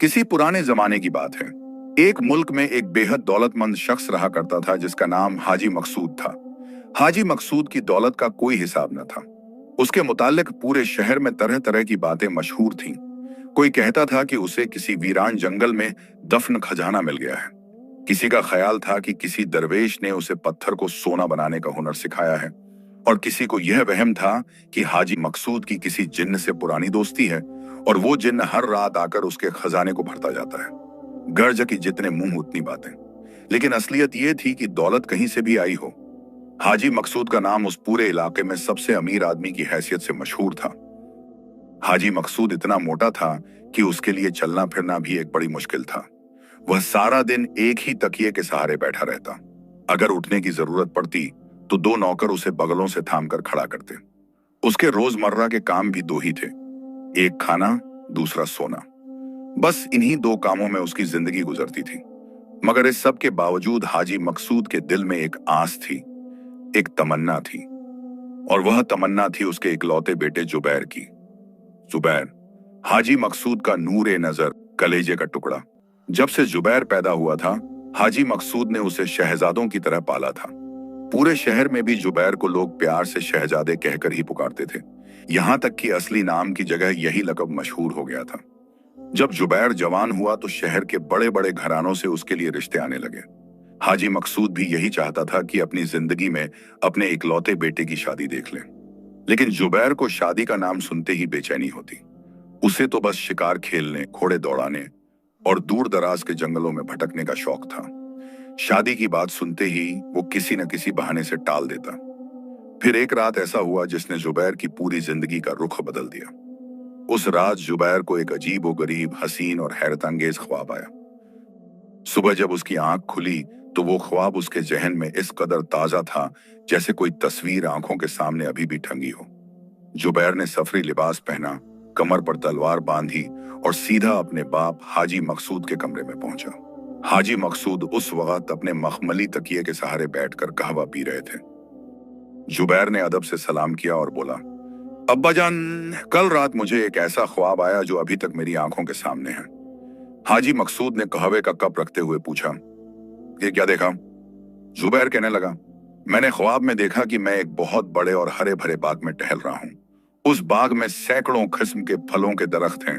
किसी पुराने जमाने की बात है। एक मुल्क में एक बेहद दौलतमंद शख्स रहा करता था जिसका नाम हाजी मकसूद था। हाजी मकसूद की दौलत का कोई हिसाब न था। उसके मुतालिक पूरे शहर में तरह तरह की बातें मशहूर थीं। कोई कहता था कि उसे किसी वीरान जंगल में दफन खजाना मिल गया है। किसी का ख्याल था कि किसी दरवेश ने उसे पत्थर को सोना बनाने का हुनर सिखाया है, और किसी को यह वहम था कि हाजी मकसूद की किसी जिन्न से पुरानी दोस्ती है और वो जिन्न हर रात आकर उसके खजाने को भरता जाता है। गर्ज की जितने मुंह उतनी बातें। लेकिन असलियत यह थी कि दौलत कहीं से भी आई हो, हाजी मकसूद का नाम उस पूरे इलाके में सबसे अमीर आदमी की हैसियत से मशहूर था। हाजी मकसूद इतना मोटा था कि उसके लिए चलना फिरना भी एक बड़ी मुश्किल था। वह सारा दिन एक ही तकिए के सहारे बैठा रहता। अगर उठने की जरूरत पड़ती तो दो नौकर उसे बगलों से थामकर खड़ा करते। उसके रोजमर्रा के काम भी दो ही थे, एक खाना, दूसरा सोना। बस इन्हीं दो कामों में उसकी जिंदगी गुजरती थी। मगर इस सब के बावजूद हाजी मकसूद के दिल में एक आस थी, एक तमन्ना थी, और वह तमन्ना थी उसके इकलौते बेटे जुबैर की। जुबैर, हाजी मकसूद का नूरे नजर, कलेजे का टुकड़ा। जब से जुबैर पैदा हुआ था, हाजी मकसूद ने उसे शहजादों की तरह पाला था। पूरे शहर में भी जुबैर को लोग प्यार से शहजादे कहकर ही पुकारते थे। यहां तक कि असली नाम की जगह यही लक़ब मशहूर हो गया था। जब जुबैर जवान हुआ तो शहर के बड़े बड़े घरानों से उसके लिए रिश्ते आने लगे। हाजी मकसूद भी यही चाहता था कि अपनी जिंदगी में अपने इकलौते बेटे की शादी देख ले। लेकिन जुबैर को शादी का नाम सुनते ही बेचैनी होती। उसे तो बस शिकार खेलने, घोड़े दौड़ाने और दूर दराज के जंगलों में भटकने का शौक था। शादी की बात सुनते ही वो किसी न किसी बहाने से टाल देता। फिर एक रात ऐसा हुआ जिसने जुबैर की पूरी जिंदगी का रुख बदल दिया। उस रात जुबैर को एक अजीब व गरीब, हसीन और हैरत अंगेज ख्वाब आया। सुबह जब उसकी आंख खुली तो वो ख्वाब उसके जहन में इस कदर ताजा था जैसे कोई तस्वीर आंखों के सामने अभी भी टंगी हो। जुबैर ने सफरी लिबास पहना, कमर पर तलवार बांधी और सीधा अपने बाप हाजी मकसूद के कमरे में पहुंचा। हाजी मकसूद उस वक्त अपने मखमली तकिए के सहारे बैठकर कहवा पी रहे थे। जुबैर ने अदब से सलाम किया और बोला, अब्बा जान, कल रात मुझे एक ऐसा ख्वाब आया जो अभी तक मेरी आंखों के सामने है। हाजी मकसूद ने कहवे का कप रखते हुए पूछा, ये क्या देखा? जुबैर कहने लगा, मैंने ख्वाब में देखा कि मैं एक बहुत बड़े और हरे भरे बाग में टहल रहा हूँ। उस बाग में सैकड़ों किस्म के फलों के दरख्त हैं,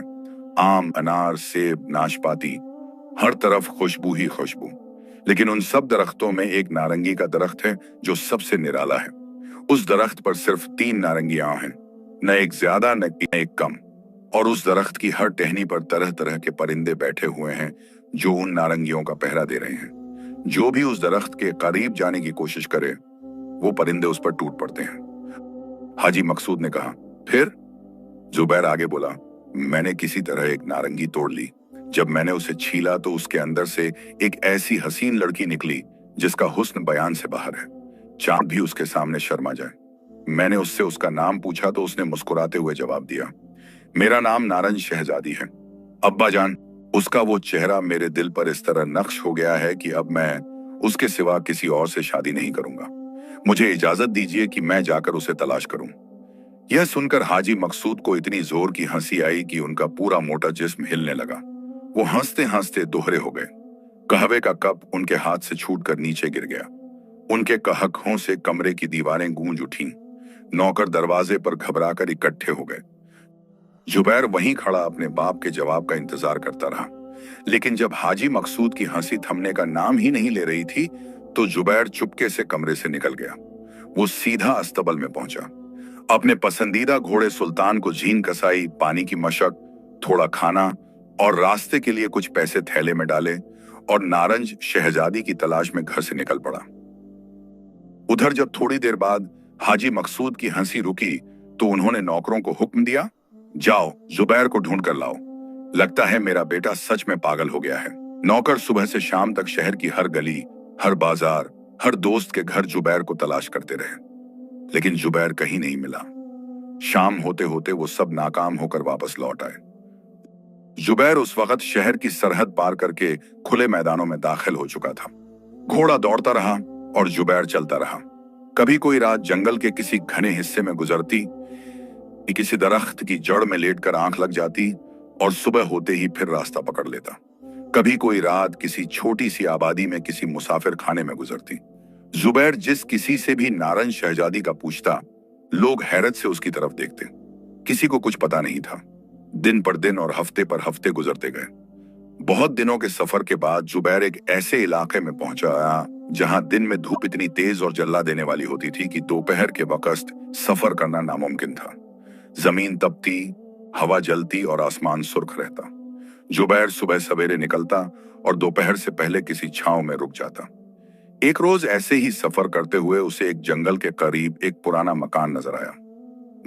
आम, अनार, सेब, नाशपाती, हर तरफ खुशबू ही खुशबू। लेकिन उन सब दरख्तों में एक नारंगी का दरख्त है जो सबसे निराला है। उस दरख्त पर सिर्फ 3 नारंगियां हैं, न एक ज्यादा न एक कम। और उस दरख्त की हर टहनी पर तरह तरह के परिंदे बैठे हुए हैं जो उन नारंगियों का पहरा दे रहे हैं। जो भी उस दरख्त के करीब जाने की कोशिश करे, वो परिंदे उस पर टूट पड़ते हैं। हाजी मकसूद ने कहा, फिर? जुबैर आगे बोला, मैंने किसी तरह एक नारंगी तोड़ ली। जब मैंने उसे छीला तो उसके अंदर से एक ऐसी हसीन लड़की निकली जिसका हुस्न बयान से बाहर है। चांद भी उसके सामने शर्मा जाए। मैंने उससे उसका नाम पूछा तो उसने मुस्कुराते हुए जवाब दिया, मेरा नाम नारंज शहजादी है। अब्बा जान, उसका वो चेहरा मेरे दिल पर इस तरह नक्श हो गया है कि अब मैं उसके सिवा किसी और से शादी नहीं करूंगा। मुझे इजाजत दीजिए कि मैं जाकर उसे तलाश करूं। यह सुनकर हाजी मकसूद को इतनी जोर की हंसी आई कि उनका पूरा मोटा जिस्म हिलने लगा। वो हंसते हंसते दोहरे हो गए। कहवे का कप उनके हाथ से छूटकर नीचे गिर गया। उनके कहकों से कमरे की दीवारें गूंज उठीं। नौकर दरवाजे पर घबराकर इकट्ठे हो गए। जुबैर वहीं खड़ा अपने बाप के जवाब का इंतजार करता रहा। लेकिन जब हाजी मकसूद की हंसी थमने का नाम ही नहीं ले रही थी तो जुबैर चुपके से कमरे से निकल गया। वो सीधा अस्तबल में पहुंचा। अपने पसंदीदा घोड़े सुल्तान को झीन कसाई, पानी की मशक, थोड़ा खाना और रास्ते के लिए कुछ पैसे थैले में डाले और नारंज शहजादी की तलाश में घर से निकल पड़ा। उधर जब थोड़ी देर बाद हाजी मकसूद की हंसी रुकी तो उन्होंने नौकरों को हुक्म दिया, जाओ जुबैर को ढूंढ कर लाओ। लगता है मेरा बेटा सच में पागल हो गया है। नौकर सुबह से शाम तक शहर की हर गली, हर बाजार, हर दोस्त के घर जुबैर को तलाश करते रहे, लेकिन जुबैर कहीं नहीं मिला। शाम होते होते वो सब नाकाम होकर वापस लौट आए। जुबैर उस वक्त शहर की सरहद पार करके खुले मैदानों में दाखिल हो चुका था। घोड़ा दौड़ता रहा और जुबैर चलता रहा। कभी कोई रात जंगल के किसी घने हिस्से में गुजरती, किसी दरख्त की जड़ में लेटकर आंख लग जाती और सुबह होते ही फिर रास्ता पकड़ लेता। कभी कोई रात किसी छोटी सी आबादी में किसी मुसाफिर खाने में गुजरती। जुबैर जिस किसी से भी नारंज शहजादी का पूछता, लोग हैरत से उसकी तरफ देखते। किसी को कुछ पता नहीं था। दिन पर दिन और हफ्ते पर हफ्ते गुजरते गए। बहुत दिनों के सफर के बाद जुबैर एक ऐसे इलाके में पहुंचा जहां दिन में धूप इतनी तेज और जल्ला देने वाली होती थी कि दोपहर के वक्त सफर करना नामुमकिन था। जमीन तपती, हवा जलती और आसमान सुर्ख रहता। जुबैर सुबह सवेरे निकलता और दोपहर से पहले किसी छांव में रुक जाता। एक रोज ऐसे ही सफर करते हुए उसे एक जंगल के करीब एक पुराना मकान नजर आया।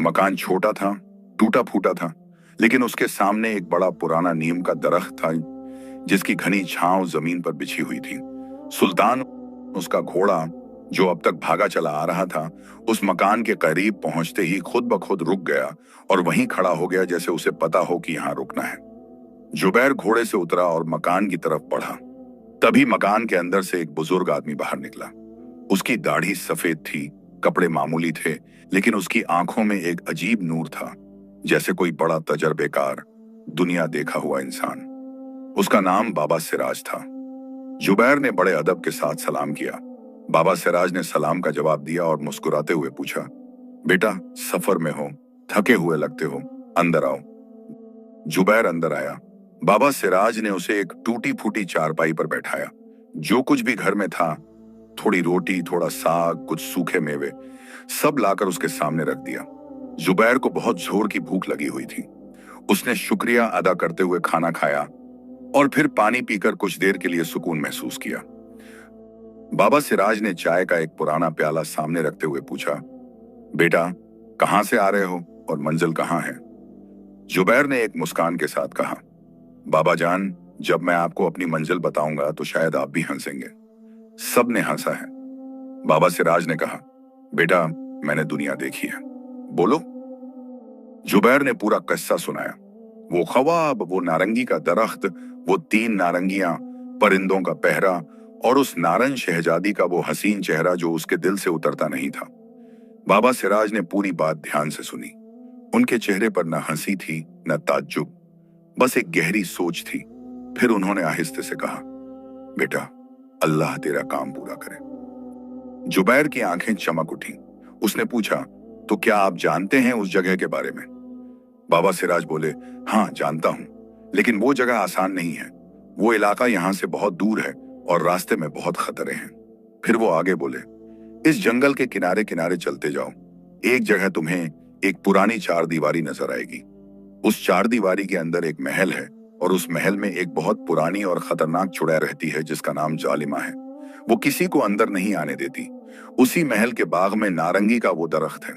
मकान छोटा था, टूटा फूटा था, लेकिन उसके सामने एक बड़ा पुराना नीम का दरख्त था जिसकी घनी छांव जमीन पर बिछी हुई थी। सुल्तान, उसका घोड़ा जो अब तक भागा चला आ रहा था, उस मकान के करीब पहुंचते ही खुद ब खुद रुक गया और वहीं खड़ा हो गया जैसे उसे पता हो कि यहां रुकना है। जुबैर घोड़े से उतरा और मकान की तरफ बढ़ा। तभी मकान के अंदर से एक बुजुर्ग आदमी बाहर निकला। उसकी दाढ़ी सफेद थी, कपड़े मामूली थे, लेकिन उसकी आंखों में एक अजीब नूर था, जैसे कोई बड़ा तजर्बेकार, दुनिया देखा हुआ इंसान। उसका नाम बाबा सिराज था। जुबैर ने बड़े अदब के साथ सलाम किया। बाबा सिराज ने सलाम का जवाब दिया और मुस्कुराते हुए पूछा, बेटा, सफर में हो, थके हुए लगते हो, अंदर आओ। जुबैर अंदर आया। बाबा सिराज ने उसे एक टूटी फूटी चारपाई पर बैठाया। जो कुछ भी घर में था, थोड़ी रोटी, थोड़ा साग, कुछ सूखे मेवे, सब लाकर उसके सामने रख दिया। जुबैर को बहुत जोर की भूख लगी हुई थी। उसने शुक्रिया अदा करते हुए खाना खाया और फिर पानी पीकर कुछ देर के लिए सुकून महसूस किया। बाबा सिराज ने चाय का एक पुराना प्याला सामने रखते हुए पूछा, बेटा, कहां से आ रहे हो और मंजिल कहां है? जुबैर ने एक मुस्कान के साथ कहा, बाबा जान, जब मैं आपको अपनी मंजिल बताऊंगा तो शायद आप भी हंसेंगे। सब ने हंसा है। बाबा सिराज ने कहा, बेटा, मैंने दुनिया देखी है। बोलो। जुबैर ने पूरा किस्सा सुनाया। वो ख्वाब, वो नारंगी का दरख्त, वो 3 नारंगियां, परिंदों का पहरा और उस नारंग शहजादी का वो हसीन चेहरा जो उसके दिल से उतरता नहीं था। बाबा सिराज ने पूरी बात ध्यान से सुनी। उनके चेहरे पर न हंसी थी, न ताज्जुब, बस एक गहरी सोच थी। फिर उन्होंने आहिस्ते से कहा, बेटा, अल्लाह तेरा काम पूरा करे। जुबैर की आंखें चमक उठी। उसने पूछा, तो क्या आप जानते हैं उस जगह के बारे में? बाबा सिराज बोले, हाँ जानता हूं, लेकिन वो जगह आसान नहीं है। वो इलाका यहां से बहुत दूर है और रास्ते में बहुत खतरे हैं। फिर वो आगे बोले, इस जंगल के किनारे किनारे चलते जाओ। एक जगह तुम्हें एक पुरानी 4 दीवारी नजर आएगी। उस 4 दीवारी के अंदर एक महल है और उस महल में एक बहुत पुरानी और खतरनाक चुड़ैल रहती है जिसका नाम जालिमा है। वो किसी को अंदर नहीं आने देती। उसी महल के बाग में नारंगी का वो दरख्त है।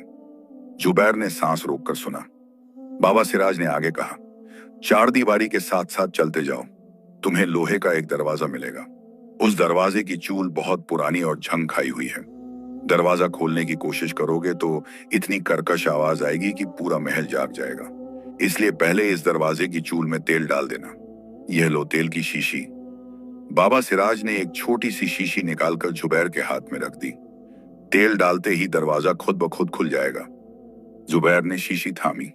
जुबैर ने सांस रोककर सुना। बाबा सिराज ने आगे कहा, 4 दीवारी के साथ साथ चलते जाओ, तुम्हें लोहे का एक दरवाजा मिलेगा। उस दरवाजे की चूल बहुत पुरानी और झंग खाई हुई है। दरवाजा खोलने की कोशिश करोगे तो इतनी कर्कश आवाज आएगी कि पूरा महल जाग जाएगा। इसलिए पहले इस दरवाजे की चूल में तेल डाल देना। यह लो तेल की शीशी। बाबा सिराज ने एक छोटी सी शीशी निकालकर जुबैर के हाथ में रख दी। तेल डालते ही दरवाजा खुद ब खुद खुल जाएगा। जुबैर ने शीशी थामी।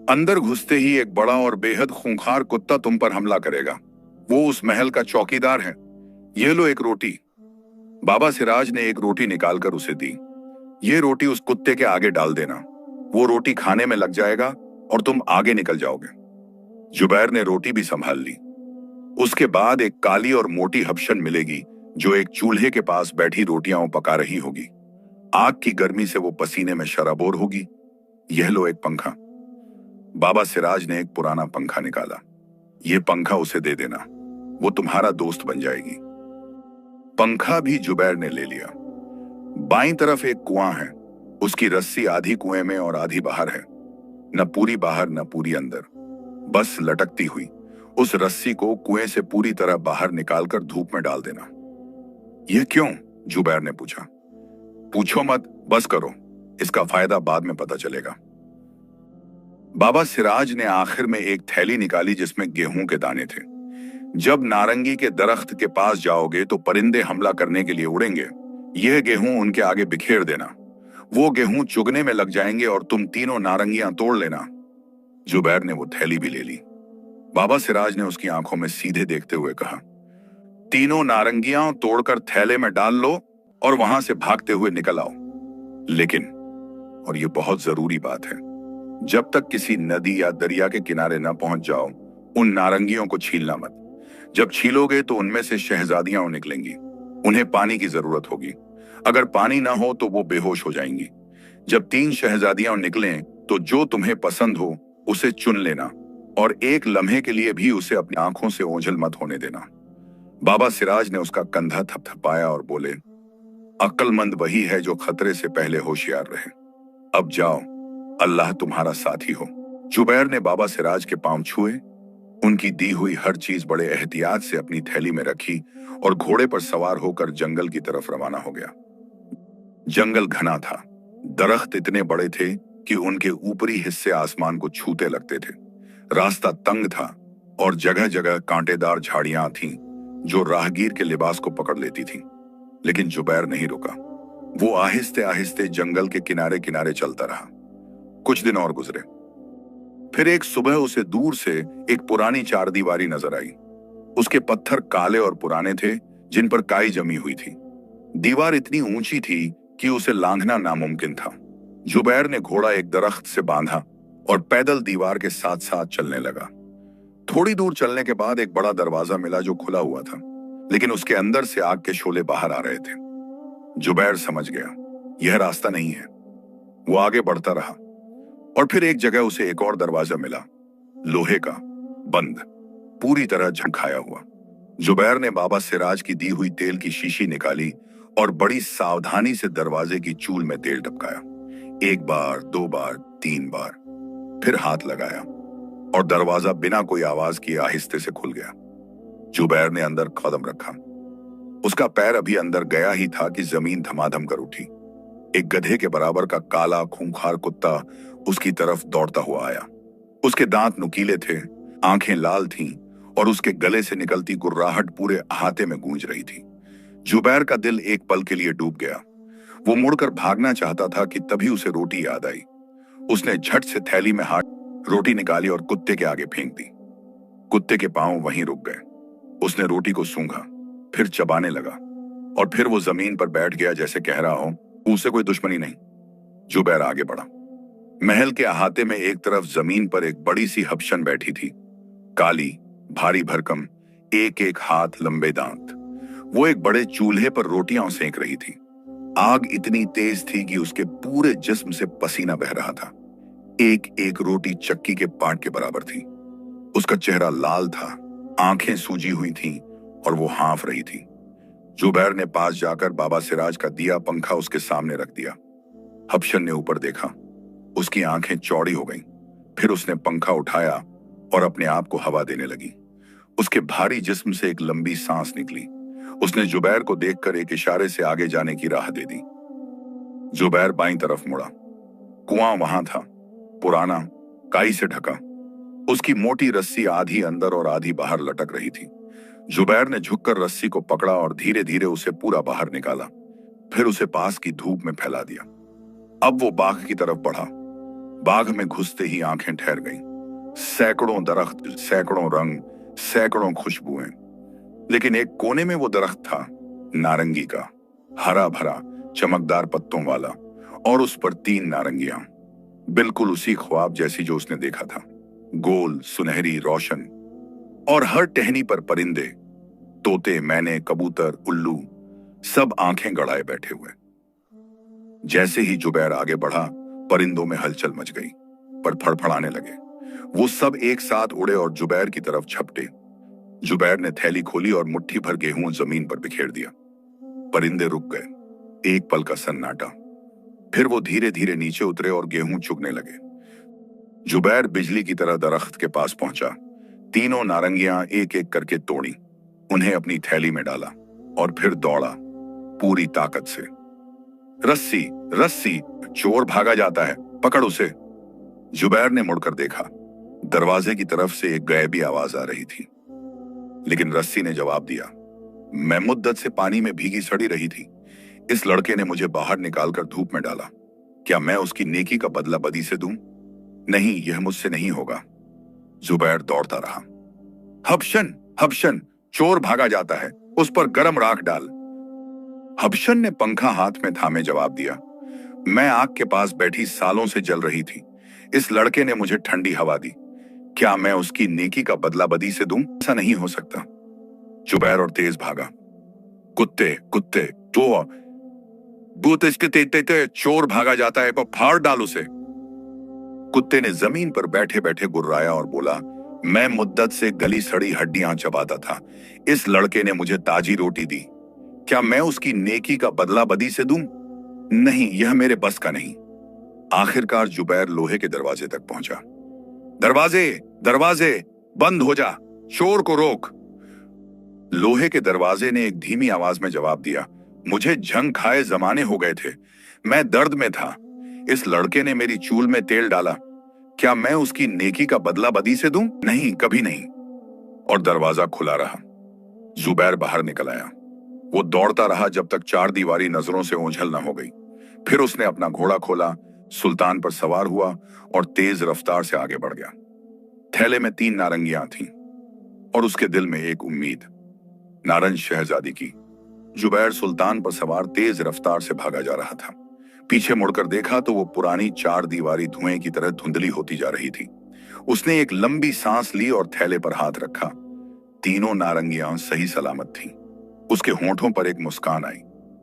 अंदर घुसते ही एक बड़ा और बेहद खूंखार कुत्ता तुम पर हमला करेगा। वो उस महल का चौकीदार है। ये लो एक रोटी। बाबा सिराज ने एक रोटी निकालकर उसे दी। ये रोटी उस कुत्ते के आगे डाल देना। वो रोटी खाने में लग जाएगा और तुम आगे निकल जाओगे। जुबैर ने रोटी भी संभाल ली। उसके बाद एक काली और मोटी हबशन मिलेगी जो एक चूल्हे के पास बैठी रोटियां पका रही होगी। आग की गर्मी से वो पसीने में शराबोर होगी। यह लो एक पंखा। बाबा सिराज ने एक पुराना पंखा निकाला। यह पंखा उसे दे देना, वो तुम्हारा दोस्त बन जाएगी। पंखा भी जुबैर ने ले लिया। बाईं तरफ एक कुआं है। उसकी रस्सी आधी कुएं में और आधी बाहर है। न पूरी बाहर न पूरी अंदर, बस लटकती हुई। उस रस्सी को कुएं से पूरी तरह बाहर निकालकर धूप में डाल देना। यह क्यों? जुबैर ने पूछा। पूछो मत, बस करो, इसका फायदा बाद में पता चलेगा। बाबा सिराज ने आखिर में एक थैली निकाली जिसमें गेहूं के दाने थे। जब नारंगी के दरख्त के पास जाओगे तो परिंदे हमला करने के लिए उड़ेंगे। यह गेहूं उनके आगे बिखेर देना। वो गेहूं चुगने में लग जाएंगे और तुम तीनों नारंगियां तोड़ लेना। जुबैर ने वो थैली भी ले ली। बाबा सिराज ने उसकी आंखों में सीधे देखते हुए कहा, तीनों नारंगियां तोड़कर थैले में डाल लो और वहां से भागते हुए निकल आओ। लेकिन, और ये बहुत जरूरी बात है, जब तक किसी नदी या दरिया के किनारे न पहुंच जाओ, उन नारंगियों को छीलना मत। जब छीलोगे तो उनमें से शहजादियां निकलेंगी। उन्हें पानी की जरूरत होगी। अगर पानी ना हो तो वो बेहोश हो जाएंगी। जब 3 शहजादियां निकलें तो जो तुम्हें पसंद हो उसे चुन लेना और एक लम्हे के लिए भी उसे अपनी आंखों से ओझल मत होने देना। बाबा सिराज ने उसका कंधा थपथपाया और बोले, अक्लमंद वही है जो खतरे से पहले होशियार रहे। अब जाओ, अल्लाह तुम्हारा साथी हो। जुबैर ने बाबा सिराज के पांव छुए, उनकी दी हुई हर चीज बड़े एहतियात से अपनी थैली में रखी और घोड़े पर सवार होकर जंगल की तरफ रवाना हो गया। जंगल घना था, दरख्त इतने बड़े थे कि उनके ऊपरी हिस्से आसमान को छूते लगते थे। रास्ता तंग था और जगह जगह कांटेदार झाड़ियां थीं जो राहगीर के लिबास को पकड़ लेती थीं। लेकिन जुबैर नहीं रुका। वो आहिस्ते आहिस्ते जंगल के किनारे किनारे चलता रहा। कुछ दिन और गुजरे। फिर एक सुबह उसे दूर से एक पुरानी चारदीवारी नजर आई। उसके पत्थर काले और पुराने थे, जिन पर काई जमी हुई थी। दीवार इतनी ऊंची थी कि उसे लांघना नामुमकिन था। जुबैर ने घोड़ा एक दरख्त से बांधा और पैदल दीवार के साथ साथ चलने लगा। थोड़ी दूर चलने के बाद एक बड़ा दरवाजा मिला जो खुला हुआ था, लेकिन उसके अंदर से आग के शोले बाहर आ रहे थे। जुबैर समझ गया, यह रास्ता नहीं है। वो आगे बढ़ता रहा और फिर एक जगह उसे एक और दरवाजा मिला, लोहे का, बंद, पूरी तरह झंखाया हुआ। जुबैर ने बाबा सिराज की दी हुई तेल की शीशी निकाली और बड़ी सावधानी से दरवाजे की चूल में तेल टपकाया। 1 बार, 2 बार, 3 बार, फिर हाथ लगाया और दरवाजा बिना कोई आवाज किए आहिस्ते से खुल गया। जुबैर ने अंदर कदम रखा। उसका पैर अभी अंदर गया ही था कि जमीन धमाधम कर उठी। एक गधे के बराबर का काला खूंखार कुत्ता उसकी तरफ दौड़ता हुआ आया। उसके दांत नुकीले थे, आंखें लाल थीं और उसके गले से निकलती गुर्राहट पूरे अहाते में गूंज रही थी। जुबैर का दिल एक पल के लिए डूब गया। वो मुड़कर भागना चाहता था कि तभी उसे रोटी याद आई। उसने झट से थैली में हाथ रोटी निकाली और कुत्ते के आगे फेंक दी। कुत्ते के पांव वहीं रुक गए। उसने रोटी को सूंघा, फिर चबाने लगा और फिर वो जमीन पर बैठ गया जैसे कह रहा हो, उसे कोई दुश्मनी नहीं। जुबैर आगे बढ़ा। महल के अहाते में एक तरफ जमीन पर एक बड़ी सी हबशन बैठी थी, काली, भारी भरकम, एक एक हाथ लंबे दांत। वो एक बड़े चूल्हे पर रोटियां सेंक रही थी। आग इतनी तेज थी कि उसके पूरे जिस्म से पसीना बह रहा था। एक एक रोटी चक्की के पाट के बराबर थी। उसका चेहरा लाल था, आंखें सूजी हुई थीं और वो हाँफ रही थी। जुबैर ने पास जाकर बाबा सिराज का दिया पंखा उसके सामने रख दिया। हबशन ने ऊपर देखा, उसकी आंखें चौड़ी हो गईं। फिर उसने पंखा उठाया और अपने आप को हवा देने लगी। उसके भारी जिस्म से एक लंबी सांस निकली। उसने जुबैर को देखकर एक इशारे से आगे जाने की राह दे दी। जुबैर बाईं तरफ मुड़ा। कुआं वहां था, पुराना, काई से ढका। उसकी मोटी रस्सी आधी अंदर और आधी बाहर लटक रही थी। जुबैर ने झुककर रस्सी को पकड़ा और धीरे धीरे उसे पूरा बाहर निकाला, फिर उसे पास की धूप में फैला दिया। अब वो बाघ की तरफ बढ़ा। बाघ में घुसते ही आंखें ठहर गईं। सैकड़ों दरख्त, सैकड़ों रंग, सैकड़ों खुशबुएं। लेकिन एक कोने में वो दरख्त था, नारंगी का, हरा भरा, चमकदार पत्तों वाला, और उस पर 3 नारंगियां, बिल्कुल उसी ख्वाब जैसी जो उसने देखा था। गोल, सुनहरी, रोशन, और हर टहनी पर परिंदे, तोते, मैने, कबूतर, उल्लू, सब आंखें गड़ाए बैठे हुए। जैसे ही जुबैर आगे बढ़ा, परिंदों में हलचल मच गई, पर फड़फड़ाने लगे। वो सब एक साथ उड़े और जुबैर की तरफ झपटे। जुबैर ने थैली खोली और मुट्ठी भर गेहूं जमीन पर बिखेर दिया। परिंदे रुक गए। एक पल का सन्नाटा। फिर वो धीरे धीरे नीचे उतरे और गेहूं चुगने लगे। जुबैर बिजली की तरह दरख्त के पास पहुंचा। तीनों नारंगियां एक एक करके तोड़ी, उन्हें अपनी थैली में डाला और फिर दौड़ा पूरी ताकत से। रस्सी, रस्सी, चोर भागा जाता है, पकड़ उसे। जुबैर ने मुड़कर देखा। दरवाजे की तरफ से एक गैबी आवाज आ रही थी, लेकिन रस्सी ने जवाब दिया, मैं मुद्दत से पानी में भीगी सड़ी रही थी। इस लड़के ने मुझे बाहर निकालकर धूप में डाला। क्या मैं उसकी नेकी का बदला बदी से दूं? नहीं, यह मुझसे नहीं होगा। जुबैर दौड़ता रहा। हबशन, हबशन, चोर भागा जाता है, उस पर गरम राख डाल। हबशन ने पंखा हाथ में थामे जवाब दिया। मैं आग के पास बैठी सालों से जल रही थी। इस लड़के ने मुझे ठंडी हवा दी। क्या मैं उसकी नेकी का बदला बदी से दूं? ऐसा नहीं हो सकता। जुबैर और तेज भागा। कुत्ते, कुत्ते, तो बूत इसके ते चोर भागा जाता है, पर फाड़ डाल उसे। कुत्ते ने जमीन पर बैठे बैठे गुर्राया और बोला, मैं मुद्दत से गली सड़ी हड्डियां चबाता था। इस लड़के ने मुझे ताजी रोटी दी। क्या मैं उसकी नेकी का बदला बदी से दूं? नहीं, यह मेरे बस का नहीं। आखिरकार जुबैर लोहे के दरवाजे तक पहुंचा। दरवाजे, दरवाजे, बंद हो जा, चोर को रोक। लोहे के दरवाजे ने एक धीमी आवाज में जवाब दिया, मुझे झंग खाए जमाने हो गए थे। मैं दर्द में था। इस लड़के ने मेरी चूल में तेल डाला। क्या मैं उसकी नेकी का बदला बदी से दूं? नहीं, कभी नहीं। और दरवाजा खुला रहा। जुबैर बाहर निकल आया। वो दौड़ता रहा जब तक चार दीवारी नजरों से ओझल न हो गई। फिर उसने अपना घोड़ा खोला, सुल्तान पर सवार हुआ और तेज रफ्तार से आगे बढ़ गया। थैले में 3 नारंगियां थीं और उसके दिल में एक उम्मीद, नारंज शहजादी की। जुबैर सुल्तान पर सवार तेज रफ्तार से भागा जा रहा था। पीछे मुड़कर देखा तो वो पुरानी 4 दीवारी धुएं की तरह धुंधली होती जा रही थी। उसने एक लंबी सांस ली और थैले पर हाथ रखा। तीनों नारंगियां सही सलामत थीं। उसके होंठों पर एक मुस्कान आई।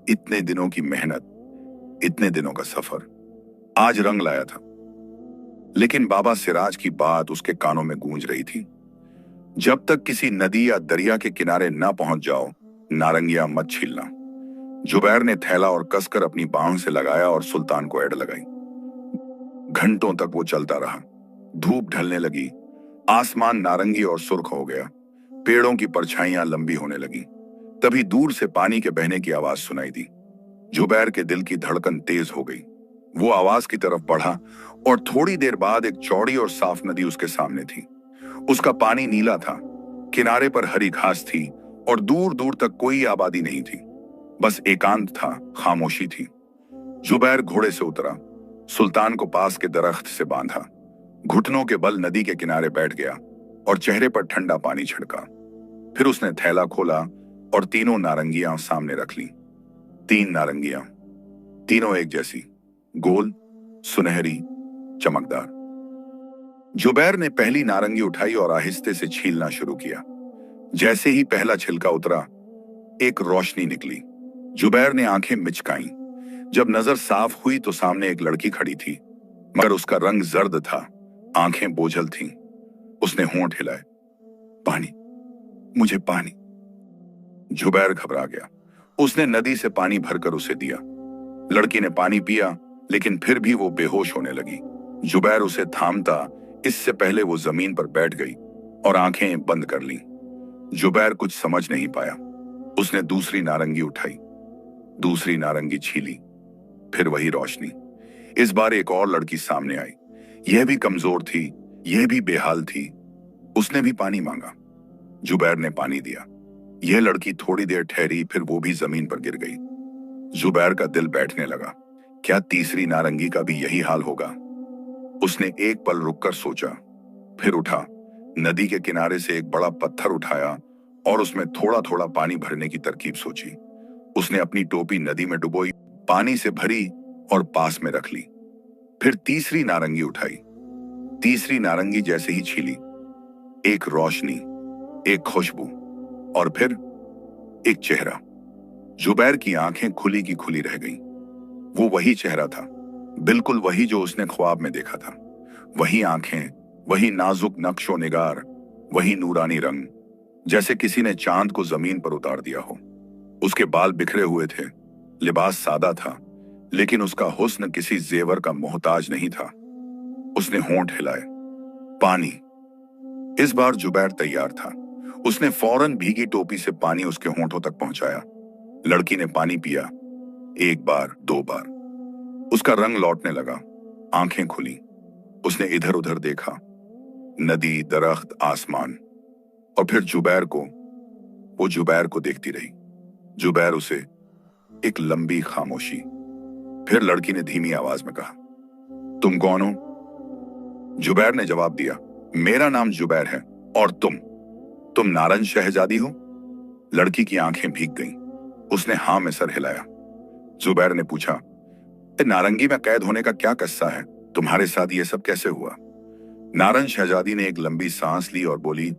इतने दिनों की मेहनत, इतने दिनों का सफर आज रंग लाया था। लेकिन बाबा सिराज की बात उसके कानों में गूंज रही थी, जब तक किसी नदी या दरिया के किनारे न पहुंच जाओ, नारंगियां मत छीलना। जुबैर ने थैला और कसकर अपनी बाहों से लगाया और सुल्तान को एड़ लगाई। घंटों तक वो चलता रहा। धूप ढलने लगी। आसमान नारंगी और सुर्ख हो गया। पेड़ों की परछाइयां लंबी होने लगी। तभी दूर से पानी के बहने की आवाज सुनाई दी। जुबैर के दिल की धड़कन तेज हो गई। वो आवाज की तरफ बढ़ा और थोड़ी देर बाद एक चौड़ी और साफ नदी उसके सामने थी। उसका पानी नीला था। किनारे पर हरी घास थी और दूर दूर तक कोई आबादी नहीं थी। बस एकांत था, खामोशी थी। जुबैर घोड़े से उतरा, सुल्तान को पास के दरख्त से बांधा, घुटनों के बल नदी के किनारे बैठ गया और चेहरे पर ठंडा पानी छिड़का। फिर उसने थैला खोला और तीनों नारंगियां सामने रख ली। 3 नारंगियां, तीनों एक जैसी, गोल, सुनहरी, चमकदार। जुबैर ने पहली नारंगी उठाई और आहिस्ते से छीलना शुरू किया। जैसे ही पहला छिलका उतरा, एक रोशनी निकली। जुबैर ने आंखें मिचकाईं। जब नजर साफ हुई तो सामने एक लड़की खड़ी थी, मगर उसका रंग जर्द था, आंखें बोझल थीं। उसने होंठ हिलाए, पानी, मुझे पानी। जुबैर घबरा गया। उसने नदी से पानी भरकर उसे दिया। लड़की ने पानी पिया, लेकिन फिर भी वो बेहोश होने लगी। जुबैर उसे थामता इससे पहले वो जमीन पर बैठ गई और आंखें बंद कर लीं। जुबैर कुछ समझ नहीं पाया। उसने दूसरी नारंगी उठाई, दूसरी नारंगी छीली, फिर वही रोशनी। इस बार एक और लड़की सामने आई। यह भी कमजोर थी, यह भी बेहाल थी। उसने भी पानी मांगा। जुबैर ने पानी दिया। यह लड़की थोड़ी देर ठहरी, फिर वो भी जमीन पर गिर गई। जुबैर का दिल बैठने लगा। क्या तीसरी नारंगी का भी यही हाल होगा? उसने एक पल रुककर सोचा, फिर उठा, नदी के किनारे से एक बड़ा पत्थर उठाया और उसमें थोड़ा थोड़ा पानी भरने की तरकीब सोची। उसने अपनी टोपी नदी में डुबोई, पानी से भरी और पास में रख ली। फिर तीसरी नारंगी उठाई। तीसरी नारंगी जैसे ही छीली, एक रोशनी, एक खुशबू और फिर एक चेहरा। जुबैर की आंखें खुली की खुली रह गईं। वो वही चेहरा था, बिल्कुल वही जो उसने ख्वाब में देखा था। वही आंखें, वही नाजुक नक्शो निगार, वही नूरानी रंग, जैसे किसी ने चांद को जमीन पर उतार दिया हो। उसके बाल बिखरे हुए थे, लिबास सादा था, लेकिन उसका हुस्न किसी जेवर का मोहताज नहीं था। उसने होंठ हिलाए, पानी। इस बार जुबैर तैयार था। उसने फौरन भीगी टोपी से पानी उसके होंठों तक पहुंचाया। लड़की ने पानी पिया, एक बार, 2 बार। उसका रंग लौटने लगा, आंखें खुली। उसने इधर उधर देखा, नदी, दरख्त, आसमान, और फिर जुबैर को। वो जुबैर को देखती रही, जुबैर उसे। एक लंबी खामोशी। फिर लड़की ने धीमी आवाज में कहा, तुम कौन हो? जुबैर ने जवाब दिया, मेरा नाम जुबैर है, और तुम? तुम नारंज शहजादी हो? लड़की की आंखें भीग गईं। उसने हाँ में सर हिलाया। जुबैर ने पूछा, नारंगी में कैद होने का क्या किस्सा है? तुम्हारे साथ ये सब कैसे हुआ? नारंज शहजादी ने एक लंबी सांस ली और बोली,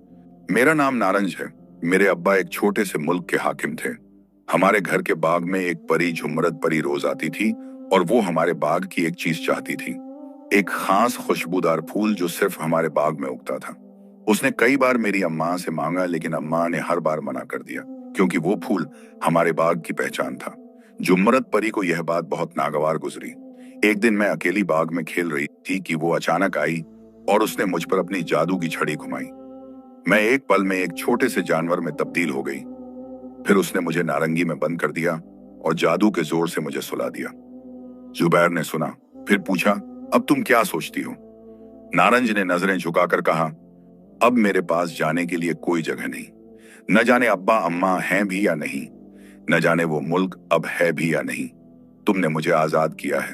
मेरा नाम नारंज है। मेरे अब्बा एक छोटे से मुल्क के हाकिम थे। हमारे घर के बाग में एक परी झुम्मरद परी रोज आती थी और वो हमारे बाग की एक चीज चाहती थी, एक खास खुशबूदार फूल जो सिर्फ हमारे बाग में उगता था। उसने कई बार मेरी अम्मा से मांगा, लेकिन अम्मा ने हर बार मना कर दिया क्योंकि वो फूल हमारे बाग की पहचान था। झुम्मरद परी को यह बात बहुत नागवार गुजरी। एक दिन मैं अकेली बाग में खेल रही थी कि वो अचानक आई और उसने मुझ पर अपनी जादू की छड़ी घुमाई। मैं एक पल में एक छोटे से जानवर में तब्दील हो गई। फिर उसने मुझे नारंगी में बंद कर दिया और जादू के जोर से मुझे सुला दिया। जुबैर ने सुना, फिर पूछा, अब तुम क्या सोचती हो? नारंज ने नजरें झुकाकर कहा, अब मेरे पास जाने के लिए कोई जगह नहीं। न जाने अब्बा अम्मा हैं भी या नहीं, न जाने वो मुल्क अब है भी या नहीं। तुमने मुझे आजाद किया है,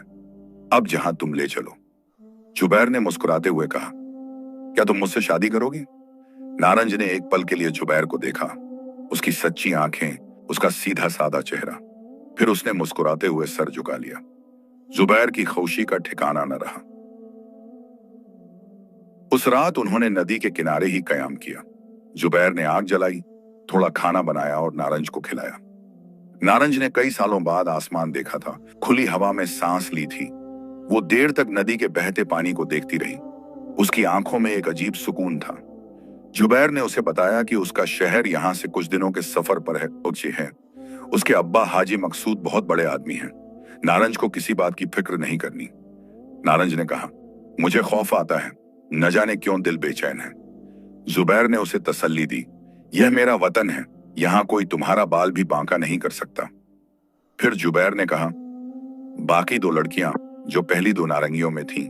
अब जहां तुम ले चलो। जुबैर ने मुस्कुराते हुए कहा, क्या तुम मुझसे शादी करोगी? नारंज ने एक पल के लिए जुबैर को देखा, उसकी सच्ची आंखें, उसका सीधा सादा चेहरा। फिर उसने मुस्कुराते हुए सर झुका लिया। जुबैर की खुशी का ठिकाना न रहा। उस रात उन्होंने नदी के किनारे ही कयाम किया। जुबैर ने आग जलाई, थोड़ा खाना बनाया और नारंज को खिलाया। नारंज ने कई सालों बाद आसमान देखा था, खुली हवा में सांस ली थी। वो देर तक नदी के बहते पानी को देखती रही। उसकी आंखों में एक अजीब सुकून था। जुबैर ने उसे बताया कि उसका शहर यहां से कुछ दिनों के सफर पर है। उसके अब्बा हाजी मकसूद बहुत बड़े आदमी हैं। नारंज को किसी बात की फिक्र नहीं करनी। नारंज ने कहा, मुझे खौफ आता है, न जाने क्यों दिल बेचैन है। जुबैर ने उसे तसल्ली दी, यह मेरा वतन है, यहां कोई तुम्हारा बाल भी बांका नहीं कर सकता। फिर जुबैर ने कहा, बाकी दो लड़कियां जो पहली दो नारंगियों में थीं,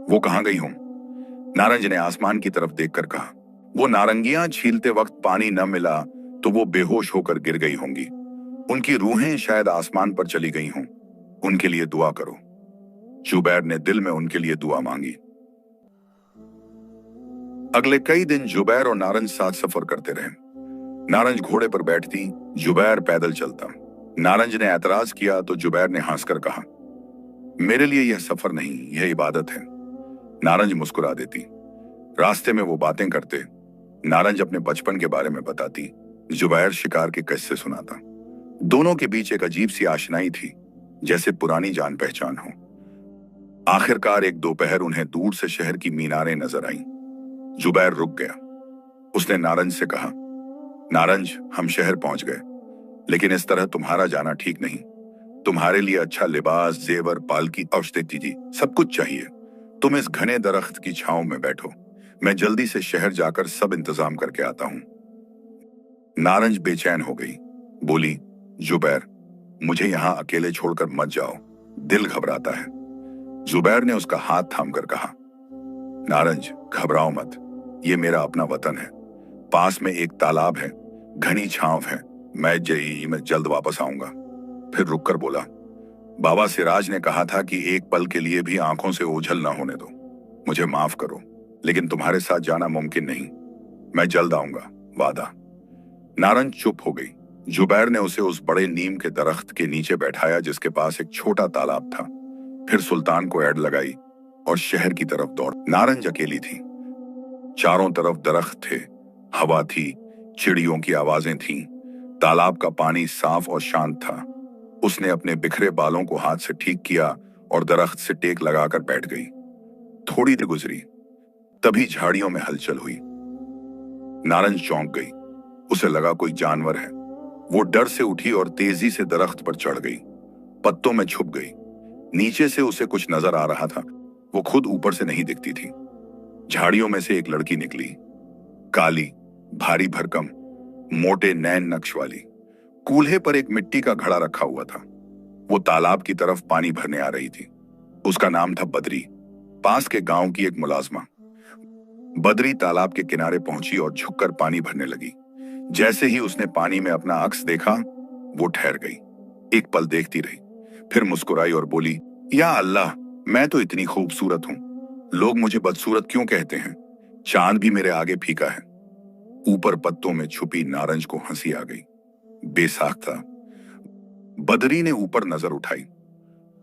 वो कहां गई हों? नारंज ने आसमान की तरफ देखकर कहा, वो नारंगियां छीलते वक्त पानी न मिला तो वो बेहोश होकर गिर गई होंगी। उनकी रूहें शायद आसमान पर चली गई हों। उनके लिए दुआ करो। जुबैर ने दिल में उनके लिए दुआ मांगी। अगले कई दिन जुबैर और नारंज साथ सफर करते रहे। नारंज घोड़े पर बैठती, जुबैर पैदल चलता। नारंज ने एतराज किया तो जुबैर ने हंसकर कहा, मेरे लिए यह सफर नहीं, यह इबादत है। नारंज मुस्कुरा देती। रास्ते में वो बातें करते। नारंज अपने बचपन के बारे में बताती, जुबैर शिकार के किस्से सुनाता। दोनों के बीच एक अजीब सी आशनाई थी, जैसे पुरानी जान पहचान हो। आखिरकार एक दोपहर उन्हें दूर से शहर की मीनारें नजर आईं। जुबैर रुक गया। उसने नारंज से कहा, नारंज, हम शहर पहुंच गए, लेकिन इस तरह तुम्हारा जाना ठीक नहीं। तुम्हारे लिए अच्छा लिबास, जेवर, पालकी, औषधि सब कुछ चाहिए। तुम इस घने दरख्त की छांव में बैठो, मैं जल्दी से शहर जाकर सब इंतजाम करके आता हूं। नारंज बेचैन हो गई, बोली, जुबैर, मुझे यहां अकेले छोड़कर मत जाओ, दिल घबराता है। जुबैर ने उसका हाथ थामकर कहा, नारंज, घबराओ मत, ये मेरा अपना वतन है। पास में एक तालाब है, घनी छांव है, मैं जल्द वापस आऊंगा। फिर रुककर बोला, बाबा सिराज ने कहा था कि एक पल के लिए भी आंखों से ओझल ना होने दो। मुझे माफ करो, लेकिन तुम्हारे साथ जाना मुमकिन नहीं। मैं जल्द आऊंगा, वादा। नारंज चुप हो गई। जुबैर ने उसे उस बड़े नीम के दरख्त के नीचे बैठाया जिसके पास एक छोटा तालाब था। फिर सुल्तान को ऐड लगाई और शहर की तरफ दौड़। नारंज अकेली थी। चारों तरफ दरख्त थे, हवा थी, चिड़ियों की आवाजें थीं। तालाब का पानी साफ और शांत था। उसने अपने बिखरे बालों को हाथ से ठीक किया और दरख्त से टेक लगाकर बैठ गई। थोड़ी देर गुजरी, तभी झाड़ियों में हलचल हुई। नारंज चौंक गई। उसे लगा कोई जानवर है। वो डर से उठी और तेजी से दरख्त पर चढ़ गई, पत्तों में छुप गई। नीचे से उसे कुछ नजर आ रहा था, वो खुद ऊपर से नहीं दिखती थी। झाड़ियों में से एक लड़की निकली, काली, भारी भरकम, मोटे नैन नक्श वाली। कूल्हे पर एक मिट्टी का घड़ा रखा हुआ था। वो तालाब की तरफ पानी भरने आ रही थी। उसका नाम था बदरी, पास के गांव की एक मुलाजमा। बदरी तालाब के किनारे पहुंची और झुककर पानी भरने लगी। जैसे ही उसने पानी में अपना अक्स देखा, वो ठहर गई। एक पल देखती रही, फिर मुस्कुराई और बोली, या अल्लाह, मैं तो इतनी खूबसूरत हूं, लोग मुझे बदसूरत क्यों कहते हैं? चांद भी मेरे आगे फीका है। ऊपर पत्तों में छुपी नारंज को हंसी आ गई। बेसाख था। बदरी ने ऊपर नजर उठाई।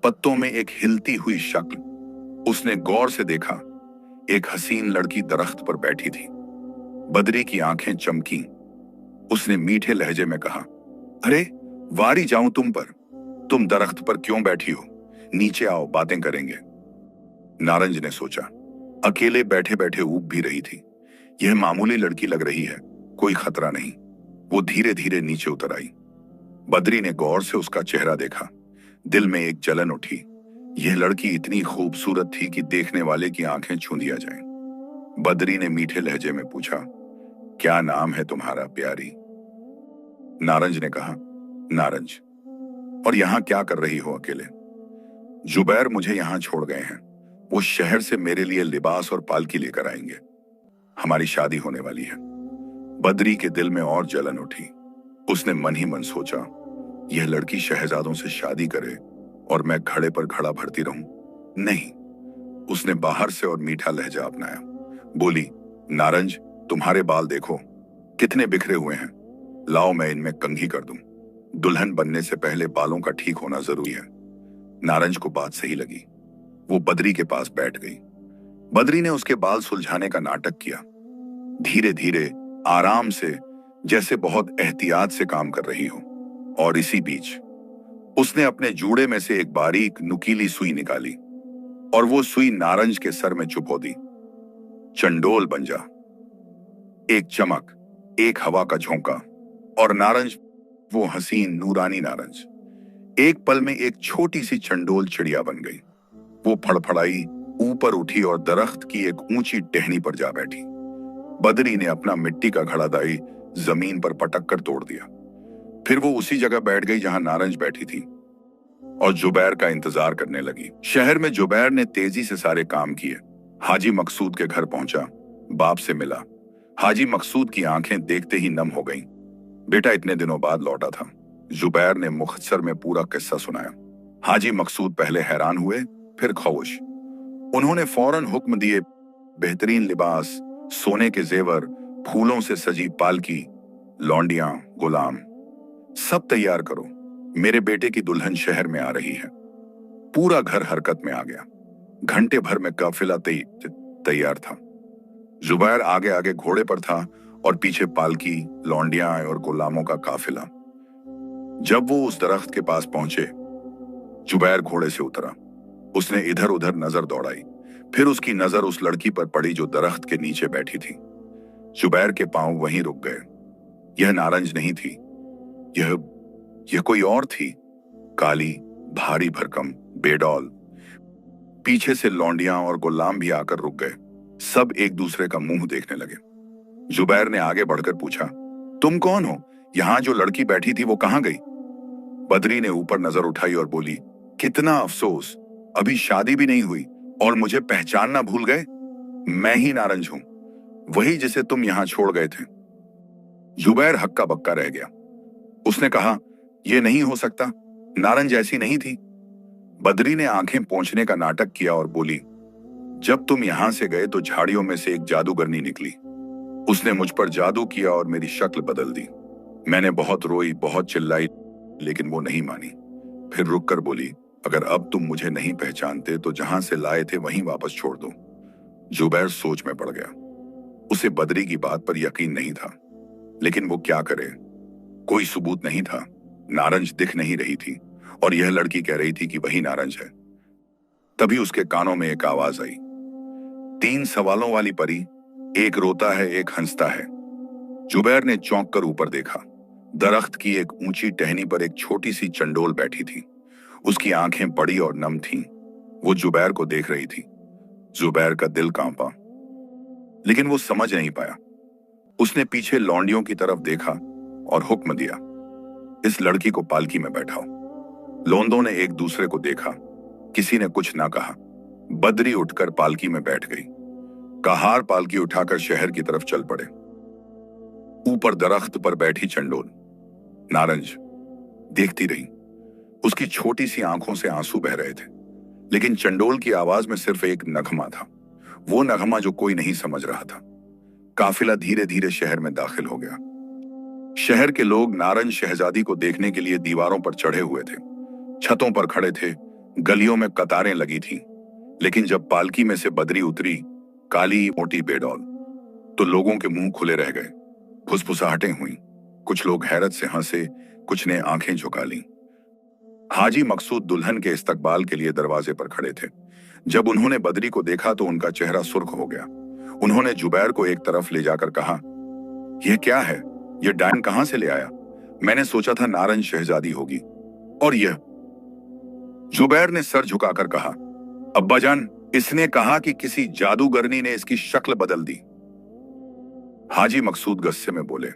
पत्तों में एक हिलती हुई शक्ल। उसने गौर से देखा। एक हसीन लड़की दरख्त पर बैठी थी। बदरी की आंखें चमकी। उसने मीठे लहजे में कहा, अरे वारी जाऊं तुम पर। तुम दरख्त पर क्यों बैठी हो? नीचे आओ, बातें करेंगे। नारंज ने सोचा, अकेले बैठे बैठे ऊब भी रही थी। यह मामूली लड़की लग रही है, कोई खतरा नहीं। वो धीरे धीरे नीचे उतर आई। बदरी ने गौर से उसका चेहरा देखा। दिल में एक जलन उठी। यह लड़की इतनी खूबसूरत थी कि देखने वाले की आंखें छू दिया जाए। बदरी ने मीठे लहजे में पूछा, क्या नाम है तुम्हारा प्यारी? नारंज ने कहा, नारंज। और यहां क्या कर रही हो अकेले? जुबैर मुझे यहां छोड़ गए हैं। वो शहर से मेरे लिए लिबास और पालकी लेकर आएंगे। हमारी शादी होने वाली है। बदरी के दिल में और जलन उठी। उसने मन ही मन सोचा, यह लड़की शहजादों से शादी करे और मैं घड़े पर घड़ा भरती रहूं? नहीं। उसने बाहर से और मीठा लहजा अपनाया। बोली, नारंज, तुम्हारे बाल देखो कितने बिखरे हुए हैं। लाओ मैं इनमें कंघी कर दूं। दुल्हन बनने से पहले बालों का ठीक होना जरूरी है। नारंज को बात सही लगी। वो बदरी के पास बैठ गई। बदरी ने उसके बाल सुलझाने का नाटक किया। धीरे धीरे, आराम से, जैसे बहुत एहतियात से काम कर रही हो। और इसी बीच उसने अपने जूड़े में से एक बारीक नुकीली सुई निकाली और वो सुई नारंज के सर में चुभो दी। चंडोल बन जा। एक चमक, एक हवा का झोंका, और नारंज, वो हसीन नूरानी नारंज, एक पल में एक छोटी सी चंडोल चिड़िया बन गई। वो फड़फड़ाई, ऊपर उठी और दरख्त की एक ऊंची टहनी पर जा बैठी। बदरी ने अपना मिट्टी का घड़ा दाई जमीन पर पटक कर तोड़ दिया। फिर वो उसी जगह बैठ गई जहां नारंज बैठी थी और जुबैर का इंतजार करने लगी। शहर में जुबैर ने तेजी से सारे काम किए। हाजी मकसूद के घर पहुंचा, बाप से मिला। हाजी मकसूद की आंखें देखते ही नम हो गईं। बेटा इतने दिनों बाद लौटा था। जुबैर ने मुख्तसर में पूरा किस्सा सुनाया। हाजी मकसूद पहले हैरान हुए, फिर खामोश। उन्होंने फौरन हुक्म दिए, बेहतरीन लिबास, सोने के जेवर, फूलों से सजी पालकी, लौंडियां, गुलाम, सब तैयार करो। मेरे बेटे की दुल्हन शहर में आ रही है। पूरा घर हरकत में आ गया। घंटे भर में काफिला तैयार था। जुबैर आगे आगे घोड़े पर था और पीछे पालकी, लौंडियां और गुलामों का काफिला। जब वो उस दरख्त के पास पहुंचे, जुबैर घोड़े से उतरा। उसने इधर उधर नजर दौड़ाई। फिर उसकी नजर उस लड़की पर पड़ी जो दरख्त के नीचे बैठी थी। जुबैर के पांव वहीं रुक गए। यह नारंज नहीं थी। यह कोई और थी। काली, भारी भरकम, बेडौल। पीछे से लौंडियां और गुलाम भी आकर रुक गए। सब एक दूसरे का मुंह देखने लगे। जुबैर ने आगे बढ़कर पूछा, तुम कौन हो? यहां जो लड़की बैठी थी वो कहां गई? बदरी ने ऊपर नजर उठाई और बोली, कितना अफसोस, अभी शादी भी नहीं हुई और मुझे पहचानना भूल गए। मैं ही नारंज हूं, वही जिसे तुम यहां छोड़ गए थे। जुबैर हक्का बक्का रह गया। उसने कहा, यह नहीं हो सकता, नारंज ऐसी नहीं थी। बदरी ने आंखें पोंछने का नाटक किया और बोली, जब तुम यहां से गए तो झाड़ियों में से एक जादूगरनी निकली। उसने मुझ पर जादू किया और मेरी शक्ल बदल दी। मैंने बहुत रोई, बहुत चिल्लाई, लेकिन वो नहीं मानी। फिर रुक कर बोली, अगर अब तुम मुझे नहीं पहचानते तो जहां से लाए थे वहीं वापस छोड़ दो। जुबैर सोच में पड़ गया। उसे बदरी की बात पर यकीन नहीं था, लेकिन वो क्या करे? कोई सबूत नहीं था। नारंज दिख नहीं रही थी और यह लड़की कह रही थी कि वही नारंज है। तभी उसके कानों में एक आवाज आई, 3 सवालों वाली परी, एक रोता है, एक हंसता है। जुबैर ने चौंक कर ऊपर देखा। दरख्त की एक ऊंची टहनी पर एक छोटी सी चंडोल बैठी थी। उसकी आंखें बड़ी और नम थीं। वो जुबैर को देख रही थी। जुबैर का दिल कांपा, लेकिन वो समझ नहीं पाया। उसने पीछे लौंडियों की तरफ देखा और हुक्म दिया, इस लड़की को पालकी में बैठाओ। लोंदों ने एक दूसरे को देखा। किसी ने कुछ ना कहा। बदरी उठकर पालकी में बैठ गई। कहार पालकी उठाकर शहर की तरफ चल पड़े। ऊपर दरख्त पर बैठी चंडोल, नारंज, देखती रही। उसकी छोटी सी आंखों से आंसू बह रहे थे, लेकिन चंडोल की आवाज में सिर्फ एक नगमा था। वो नगमा जो कोई नहीं समझ रहा था। काफिला धीरे धीरे शहर में दाखिल हो गया। शहर के लोग नारंज शहजादी को देखने के लिए दीवारों पर चढ़े हुए थे, छतों पर खड़े थे, गलियों में कतारें लगी थीं। लेकिन जब पालकी में से बदरी उतरी, काली मोटी बेडौल, तो लोगों के मुंह खुले रह गए, फुसफुसाहटें हुई। कुछ लोग हैरत से हंसे, कुछ ने आंखें झुका लीं। हाजी मकसूद दुल्हन के इस्तकबाल के लिए दरवाजे पर खड़े थे। जब उन्होंने बदरी को देखा तो उनका चेहरा सुर्ख हो गया। उन्होंने जुबैर को एक तरफ ले जाकर कहा, यह क्या है? यह डायन कहां से ले आया? मैंने सोचा था नारंज शहजादी होगी। और यह? जुबैर ने सर झुकाकर कहा, अब्बाजान, इसने कहा कि किसी जादूगरनी ने इसकी शक्ल बदल दी। हाजी मकसूद गुस्से में बोले,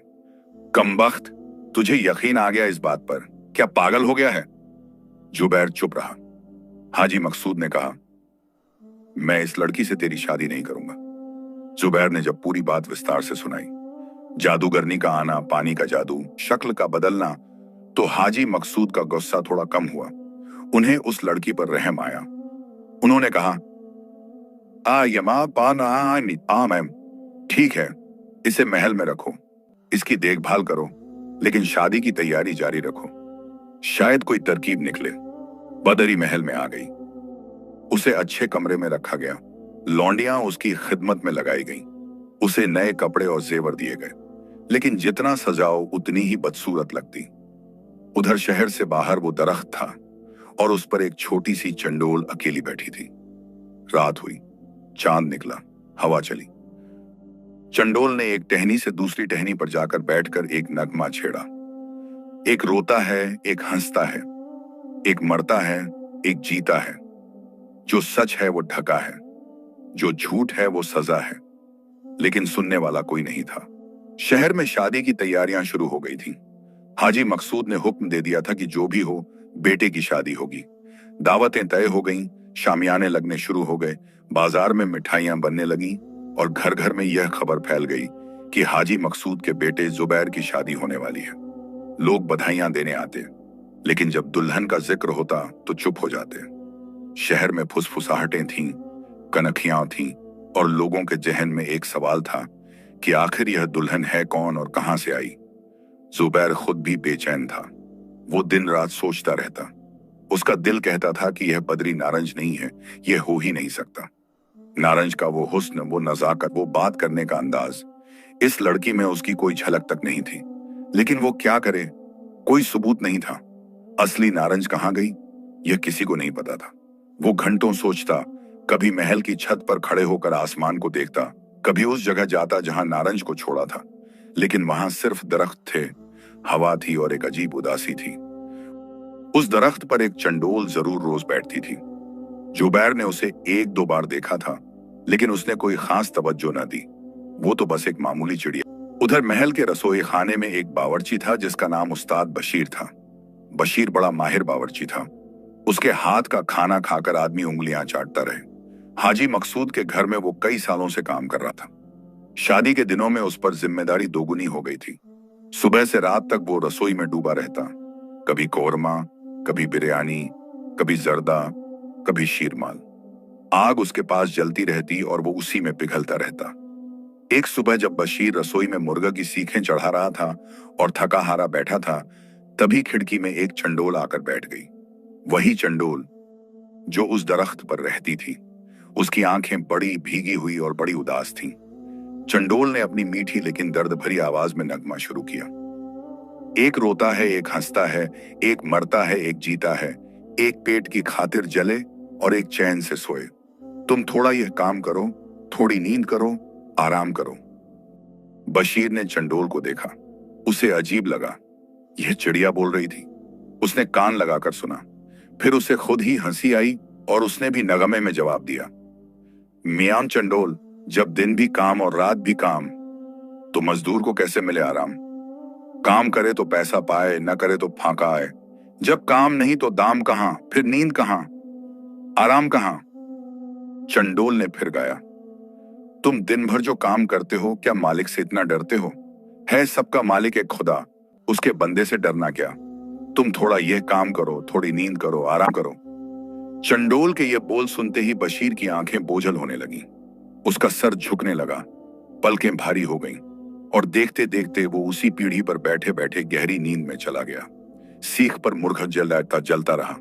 कमबख्त, तुझे यकीन आ गया इस बात पर? क्या पागल हो गया है? जुबैर चुप रहा। हाजी मकसूद ने कहा, मैं इस लड़की से तेरी शादी नहीं करूंगा। जुबैर ने जब पूरी बात विस्तार से सुनाई, जादूगरनी का आना, पानी का जादू, शक्ल का बदलना, तो हाजी मकसूद का गुस्सा थोड़ा कम हुआ। उन्हें उस लड़की पर रहम आया। उन्होंने कहा, मैम, ठीक है, इसे महल में रखो, इसकी देखभाल करो, लेकिन शादी की तैयारी जारी रखो। शायद कोई तरकीब निकले। बदरी महल में आ गई। उसे अच्छे कमरे में रखा गया। लौंडियां उसकी खिदमत में लगाई गईं। उसे नए कपड़े और जेवर दिए गए, लेकिन जितना सजाओ उतनी ही बदसूरत लगती। उधर शहर से बाहर वो दरख्त था और उस पर एक छोटी सी चंडोल अकेली बैठी थी। रात हुई, चांद निकला, हवा चली। चंडोल ने एक टहनी से दूसरी टहनी पर जाकर बैठकर एक नगमा छेड़ा। एक रोता है, एक हंसता है, एक मरता है, एक जीता है। जो सच है वो ढका है, जो झूठ है वो सजा है। लेकिन सुनने वाला कोई नहीं था। शहर में शादी की तैयारियां शुरू हो गई थीं। हाजी मकसूद ने हुक्म दे दिया था कि जो भी हो, बेटे की शादी होगी। दावतें तय हो गईं, शामियाने लगने शुरू हो गए, बाजार में मिठाइयां बनने लगीं और घर घर में यह खबर फैल गई कि हाजी मकसूद के बेटे जुबैर की शादी होने वाली है। लोग बधाइयां देने आते, लेकिन जब दुल्हन का जिक्र होता तो चुप हो जाते। शहर में फुसफुसाहटें थीं, कनखियां थीं और लोगों के जहन में एक सवाल था कि आखिर यह दुल्हन है कौन और कहां से आई। जुबैर खुद भी बेचैन था। वो दिन रात सोचता रहता। उसका दिल कहता था कि यह बदरी नारंज नहीं है, यह हो ही नहीं सकता। नारंज का वो हुस्न, वो नजाकत, वो बात करने का अंदाज, इस लड़की में उसकी कोई झलक तक नहीं थी। लेकिन वो क्या करे? कोई सबूत नहीं था। असली नारंज कहां गई, यह किसी को नहीं पता था। वो घंटों सोचता, कभी महल की छत पर खड़े होकर आसमान को देखता, कभी उस जगह जाता जहां नारंज को छोड़ा था, लेकिन वहां सिर्फ दरख्त थे, हवा थी और एक अजीब उदासी थी। उस दरख्त पर एक चंडोल जरूर रोज बैठती थी। जुबैर ने उसे एक दो बार देखा था, लेकिन उसने कोई खास तवज्जो न दी। वो तो बस एक मामूली चिड़िया। उधर महल के रसोई खाने में एक बावर्ची था जिसका नाम उस्ताद बशीर था। बशीर बड़ा माहिर बावर्ची था। उसके हाथ का खाना खाकर आदमी उंगलियां चाटता रहे। हाजी मकसूद के घर में वो कई सालों से काम कर रहा था। शादी के दिनों में उस पर जिम्मेदारी दोगुनी हो गई थी। सुबह से रात तक वो रसोई में डूबा रहता। कभी कौरमा, कभी बिरयानी, कभी जर्दा, कभी शीरमाल। आग उसके पास जलती रहती और वो उसी में पिघलता रहता। एक सुबह जब बशीर रसोई में मुर्गा की सीखें चढ़ा रहा था और थका हारा बैठा था, तभी खिड़की में एक चंडोल आकर बैठ गई। वही चंडोल जो उस दरख्त पर रहती थी। उसकी आंखें बड़ी भीगी हुई और बड़ी उदास थीं। चंडोल ने अपनी मीठी लेकिन दर्द भरी आवाज में नगमा शुरू किया। एक रोता है, एक हंसता है, एक मरता है, एक जीता है, एक पेट की खातिर जले और एक चैन से सोए। तुम थोड़ा यह काम करो, थोड़ी नींद करो, आराम करो। बशीर ने चंडोल को देखा। उसे अजीब लगा, यह चिड़िया बोल रही थी। उसने कान लगाकर सुना। फिर उसे खुद ही हंसी आई और उसने भी नगमे में जवाब दिया, मियां चंडोल, जब दिन भी काम और रात भी काम, तो मजदूर को कैसे मिले आराम? काम करे तो पैसा पाए, न करे तो फांका आए। जब काम नहीं तो दाम कहां, फिर नींद कहां, आराम कहां? चंडोल ने फिर गाया, तुम दिन भर जो काम करते हो, क्या मालिक से इतना डरते हो? है सबका मालिक एक खुदा, उसके बंदे से डरना क्या? तुम थोड़ा यह काम करो, थोड़ी नींद करो, आराम करो। चंडोल के ये बोल सुनते ही बशीर की आंखें बोझल होने लगी। उसका सर झुकने लगा। पलकें भारी हो गईं और देखते देखते वो उसी पीढ़ी पर बैठे बैठे गहरी नींद में चला गया। सीख पर मुर्गा जलता रहा।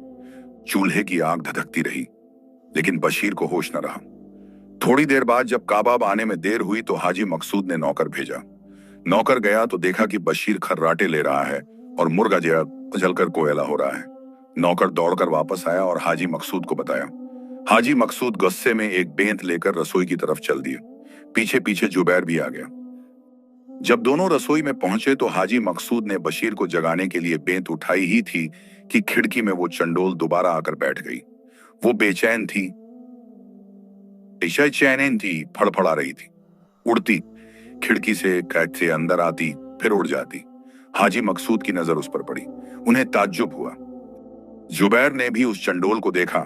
चूल्हे की आग धधकती रही, लेकिन बशीर को होश न रहा। थोड़ी देर बाद जब काबाब आने में देर हुई तो हाजी मकसूद ने नौकर भेजा। नौकर गया तो देखा कि बशीर खर्राटे ले रहा है और मुर्गा जलकर कोयला हो रहा है। नौकर दौड़कर वापस आया और हाजी मकसूद को बताया। हाजी मकसूद गुस्से में एक बेंत लेकर रसोई की तरफ चल दिए। पीछे पीछे जुबैर भी आ गया। जब दोनों रसोई में पहुंचे तो हाजी मकसूद ने बशीर को जगाने के लिए बेंत उठाई ही थी कि खिड़की में वो चंडोल दोबारा आकर बैठ गई। वो बेचैन थी, चैन थी, फड़फड़ा रही थी, उड़ती, खिड़की से कैद से अंदर आती, फिर उड़ जाती। हाजी मकसूद की नजर उस पर पड़ी। उन्हें ताज्जुब हुआ। जुबैर ने भी उस चंडोल को देखा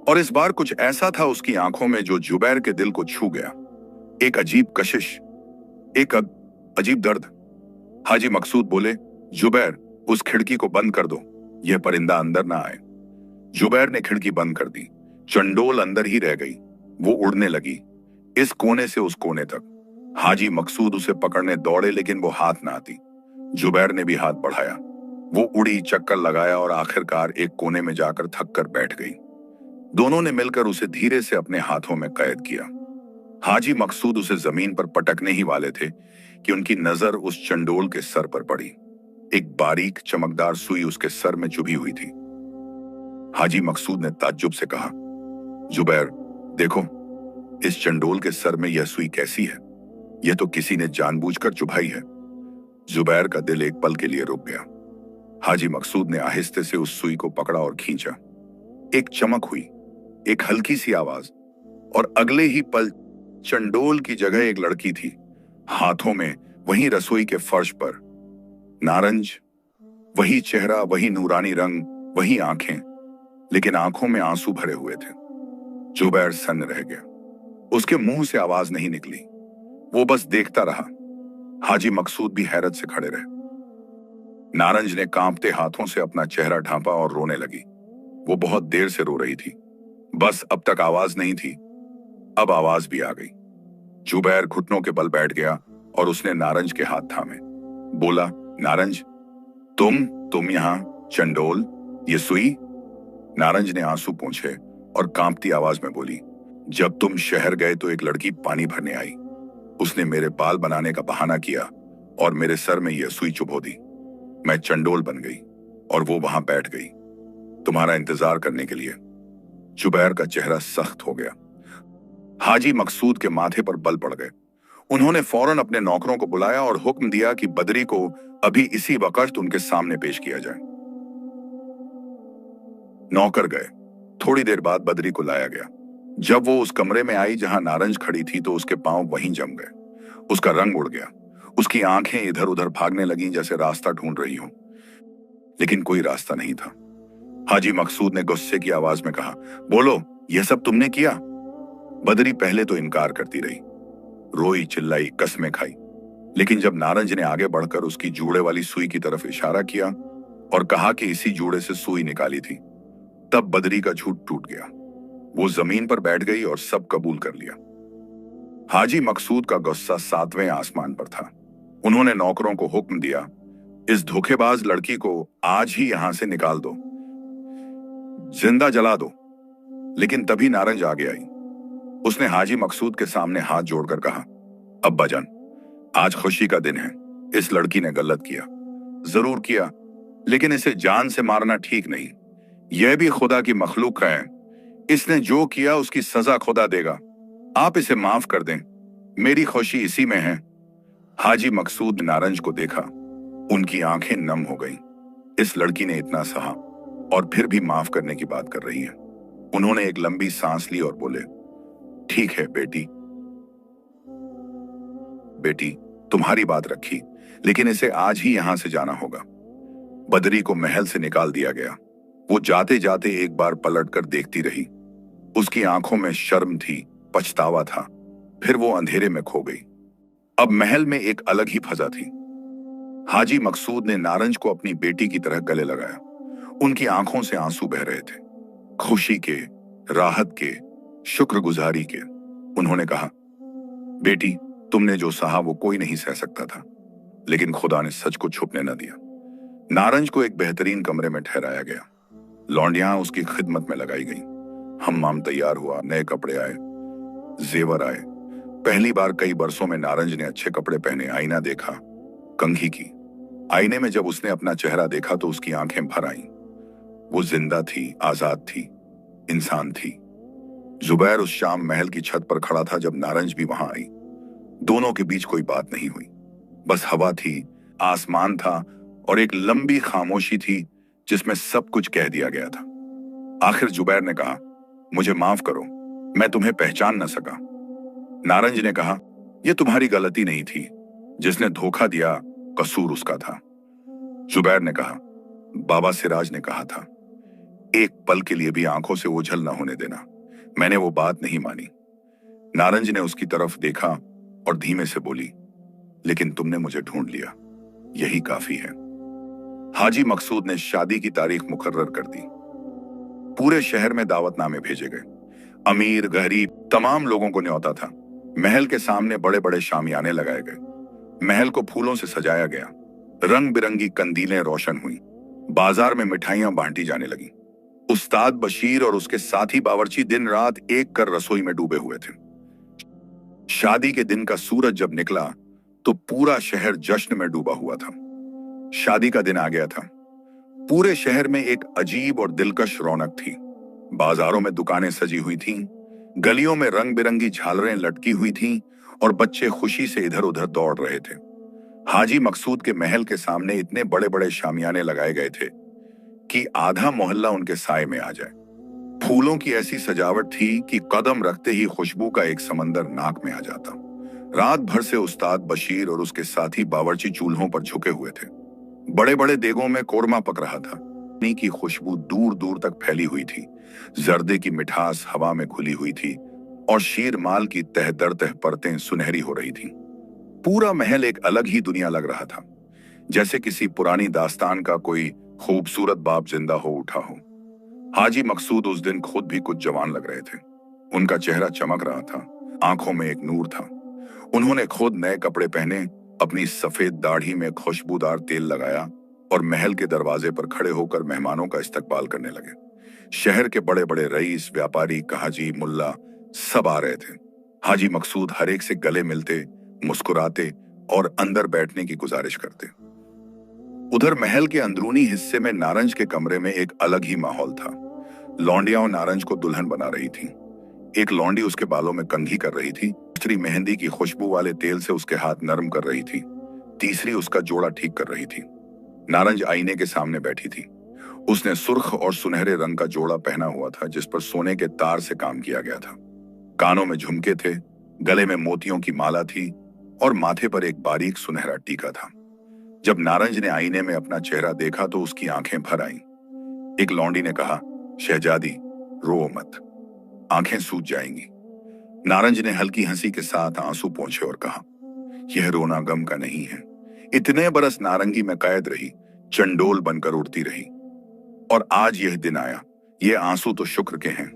और इस बार कुछ ऐसा था उसकी आंखों में जो जुबैर के दिल को छू गया। एक अजीब कशिश, एक अजीब दर्द। हाजी मकसूद बोले, जुबैर, उस खिड़की को बंद कर दो, यह परिंदा अंदर ना आए। जुबैर ने खिड़की बंद कर दी। चंडोल अंदर ही रह गई। वो उड़ने लगी, इस कोने से उस कोने तक। हाजी मकसूद उसे पकड़ने दौड़े, लेकिन वो हाथ ना आती। जुबैर ने भी हाथ बढ़ाया। वो उड़ी, चक्कर लगाया और आखिरकार एक कोने में जाकर थक कर बैठ गई। दोनों ने मिलकर उसे धीरे से अपने हाथों में कैद किया। हाजी मकसूद उसे जमीन पर पटकने ही वाले थे कि उनकी नजर उस चंडोल के सर पर पड़ी। एक बारीक चमकदार सुई उसके सर में चुभी हुई थी। हाजी मकसूद ने ताज्जुब से कहा, जुबैर, देखो, इस चंडोल के सर में यह सुई कैसी है? यह तो किसी ने जानबूझकर चुभाई है। जुबैर का दिल एक पल के लिए रुक गया। हाजी मकसूद ने आहिस्ते से उस सुई को पकड़ा और खींचा। एक चमक हुई, एक हल्की सी आवाज, और अगले ही पल चंडोल की जगह एक लड़की थी। हाथों में, वहीं रसोई के फर्श पर, नारंज। वही चेहरा, वही नूरानी रंग, वही आंखें, लेकिन आंखों में आंसू भरे हुए थे। जुबैर सन्न रह गया। उसके मुंह से आवाज नहीं निकली। वो बस देखता रहा। हाजी मकसूद भी हैरत से खड़े रहे। नारंज ने कांपते हाथों से अपना चेहरा ढांपा और रोने लगी। वो बहुत देर से रो रही थी। बस अब तक आवाज नहीं थी, अब आवाज भी आ गई। जुबैर घुटनों के बल बैठ गया और उसने नारंज के हाथ थामे। बोला, नारंज, तुम यहां, चंडोल, ये सुई? नारंज ने आंसू पोंछे और कांपती आवाज में बोली, जब तुम शहर गए तो एक लड़की पानी भरने आई। उसने मेरे बाल बनाने का बहाना किया और मेरे सर में यह सुई चुभो दी। मैं चंडोल बन गई और वो वहां बैठ गई, तुम्हारा इंतजार करने के लिए। जुबैर का चेहरा सख्त हो गया। हाजी मकसूद के माथे पर बल पड़ गए। उन्होंने फौरन अपने नौकरों को बुलाया और हुक्म दिया कि बदरी को अभी इसी वक्त उनके सामने पेश किया जाए। नौकर गए। थोड़ी देर बाद बदरी को लाया गया। जब वो उस कमरे में आई जहां नारंज खड़ी थी तो उसके पांव वहीं जम गए। उसका रंग उड़ गया। उसकी आंखें इधर उधर भागने लगीं जैसे रास्ता ढूंढ रही हो, लेकिन कोई रास्ता नहीं था। हाजी मकसूद ने गुस्से की आवाज में कहा, बोलो, यह सब तुमने किया? बदरी पहले तो इनकार करती रही, रोई, चिल्लाई, कस्में खाई, लेकिन जब नारंज ने आगे बढ़कर उसकी जूड़े वाली सुई की तरफ इशारा किया और कहा कि इसी जूड़े से सुई निकाली थी, तब बदरी का झूठ टूट गया। वो जमीन पर बैठ गई और सब कबूल कर लिया। हाजी मकसूद का गुस्सा 7वें आसमान पर था। उन्होंने नौकरों को हुक्म दिया, इस धोखेबाज लड़की को आज ही यहां से निकाल दो, जिंदा जला दो। लेकिन तभी नारंज आगे आई। उसने हाजी मकसूद के सामने हाथ जोड़कर कहा, अब्बाजान, आज खुशी का दिन है। इस लड़की ने गलत किया, जरूर किया, लेकिन इसे जान से मारना ठीक नहीं। यह भी खुदा की मखलूक है। इसने जो किया उसकी सजा खुदा देगा। आप इसे माफ कर दें, मेरी खुशी इसी में है। हाजी मकसूद ने नारंज को देखा। उनकी आंखें नम हो गईं। इस लड़की ने इतना सहा और फिर भी माफ करने की बात कर रही है। उन्होंने एक लंबी सांस ली और बोले, ठीक है बेटी, तुम्हारी बात रखी, लेकिन इसे आज ही यहां से जाना होगा। बदरी को महल से निकाल दिया गया। वो जाते जाते एक बार पलटकर देखती रही। उसकी आंखों में शर्म थी, पछतावा था, फिर वो अंधेरे में खो गई। अब महल में एक अलग ही फजा थी। हाजी मकसूद ने नारंज को अपनी बेटी की तरह गले लगाया। उनकी आंखों से आंसू बह रहे थे, खुशी के, राहत के, शुक्रगुजारी के। उन्होंने कहा, बेटी, तुमने जो सहा वो कोई नहीं सह सकता था, लेकिन खुदा ने सच को छुपने न दिया। नारंज को एक बेहतरीन कमरे में ठहराया गया। लौंडियां उसकी खिदमत में लगाई गईं। हम्माम तैयार हुआ, नए कपड़े आए, जेवर आए। पहली बार कई बरसों में नारंज ने अच्छे कपड़े पहने, आईना देखा, कंघी की। आईने में जब उसने अपना चेहरा देखा तो उसकी आंखें भर आईं। वो जिंदा थी, आजाद थी, इंसान थी। जुबैर उस शाम महल की छत पर खड़ा था जब नारंज भी वहां आई। दोनों के बीच कोई बात नहीं हुई, बस हवा थी, आसमान था और एक लंबी खामोशी थी जिसमें सब कुछ कह दिया गया था। आखिर जुबैर ने कहा, मुझे माफ करो, मैं तुम्हें पहचान न सका। नारंज ने कहा, यह तुम्हारी गलती नहीं थी, जिसने धोखा दिया कसूर उसका था। जुबैर ने कहा, बाबा सिराज ने कहा था, एक पल के लिए भी आंखों से ओझल न होने देना। मैंने वो बात नहीं मानी। नारंज ने उसकी तरफ देखा और धीमे से बोली, लेकिन तुमने मुझे ढूंढ लिया, यही काफी है। हाजी मकसूद ने शादी की तारीख मुकर्रर कर दी। पूरे शहर में दावतनामे भेजे गए। अमीर गरीब तमाम लोगों को न्योता था। महल के सामने बड़े बड़े शामियाने लगाए गए। महल को फूलों से सजाया गया। रंग बिरंगी कंदीलें रोशन हुई। बाजार में मिठाइयां बांटी जाने लगी। उस्ताद बशीर और उसके साथी बावर्ची दिन रात एक कर रसोई में डूबे हुए थे। शादी के दिन का सूरज जब निकला तो पूरा शहर जश्न में डूबा हुआ था। शादी का दिन आ गया था। पूरे शहर में एक अजीब और दिलकश रौनक थी। बाजारों में दुकानें सजी हुई थीं, गलियों में रंग बिरंगी झालरें लटकी हुई थीं और बच्चे खुशी से इधर उधर दौड़ रहे थे। हाजी मकसूद के महल के सामने इतने बड़े बड़े शामियाने लगाए गए थे कि आधा मोहल्ला उनके साए में आ जाए। फूलों की ऐसी सजावट थी कि कदम रखते ही खुशबू का एक समंदर नाक में आ जाता। रात भर से उस्ताद बशीर और उसके साथी बावर्ची चूल्हों पर झुके हुए थे। बड़े बड़े देगों में कोरमा पक रहा था। पानी की खुशबू दूर दूर तक फैली हुई थी। जर्दे की मिठास हवा में घुली हुई थी और शीर माल की तह दर तह परतें सुनहरी हो रही थीं। पूरा महल एक अलग ही दुनिया लग रहा था, जैसे किसी पुरानी दास्तान का कोई खूबसूरत बाप जिंदा हो उठा हो। हाजी मकसूद उस दिन खुद भी कुछ जवान लग रहे थे। उनका चेहरा चमक रहा था, आंखों में एक नूर था। उन्होंने खुद नए कपड़े पहने, अपनी सफेद दाढ़ी में खुशबूदार तेल लगाया और महल के दरवाजे पर खड़े होकर मेहमानों का इस्तकबाल करने लगे। शहर के बड़े बड़े रईस, व्यापारी, काजी, मुल्ला सब आ रहे थे। हाजी मकसूद हर एक से गले मिलते, मुस्कुराते और अंदर बैठने की गुजारिश करते। उधर महल के अंदरूनी हिस्से में नारंज के कमरे में एक अलग ही माहौल था। लौंडियां नारंज को दुल्हन बना रही थीं। एक लौंडी उसके बालों में कंघी कर रही थी, दूसरी मेहंदी की खुशबू वाले तेल से उसके हाथ नरम कर रही थी, तीसरी उसका जोड़ा ठीक कर रही थी। नारंज आईने के सामने बैठी थी। उसने सुर्ख और सुनहरे रंग का जोड़ा पहना हुआ था जिस पर सोने के तार से काम किया गया था। कानों में झुमके थे, गले में मोतियों की माला थी और माथे पर एक बारीक सुनहरा टीका था। जब नारंज ने आईने में अपना चेहरा देखा तो उसकी आंखें भर आईं। एक लौंडी ने कहा, शहजादी रो मत, आंखें सूज जाएंगी। नारंज ने हल्की हंसी के साथ आंसू पोंछे और कहा, यह रोना गम का नहीं है। इतने बरस नारंगी में कैद रही, चंडोल बनकर उड़ती रही, और आज यह दिन आया। ये आंसू तो शुक्र के हैं।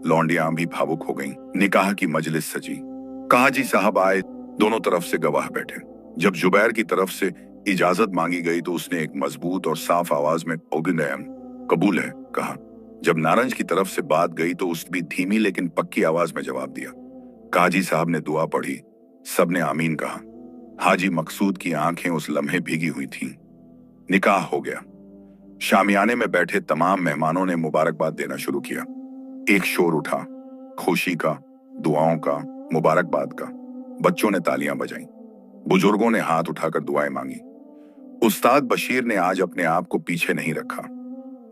लौंडियां भी भावुक हो गईं। निकाह की मजलिस सजी। काजी साहब आए, दोनों तरफ से गवाह बैठे। जब जुबैर की तरफ से इजाजत मांगी गई तो उसने एक मजबूत और साफ आवाज में कबूल है कहा। जब नारंज की तरफ से बात गई तो उसने भी धीमी लेकिन पक्की आवाज में जवाब दिया। काजी साहब ने दुआ पढ़ी, सबने आमीन कहा। हाजी मकसूद की आंखें उस लम्हे भीगी हुई थीं। निकाह हो गया। शामियाने में बैठे तमाम मेहमानों ने मुबारकबाद देना शुरू किया। एक शोर उठा, खुशी का, दुआओं का, मुबारकबाद का। बच्चों ने तालियां बजाईं, बुजुर्गों ने हाथ उठाकर दुआएं मांगी। उस्ताद बशीर ने आज अपने आप को पीछे नहीं रखा।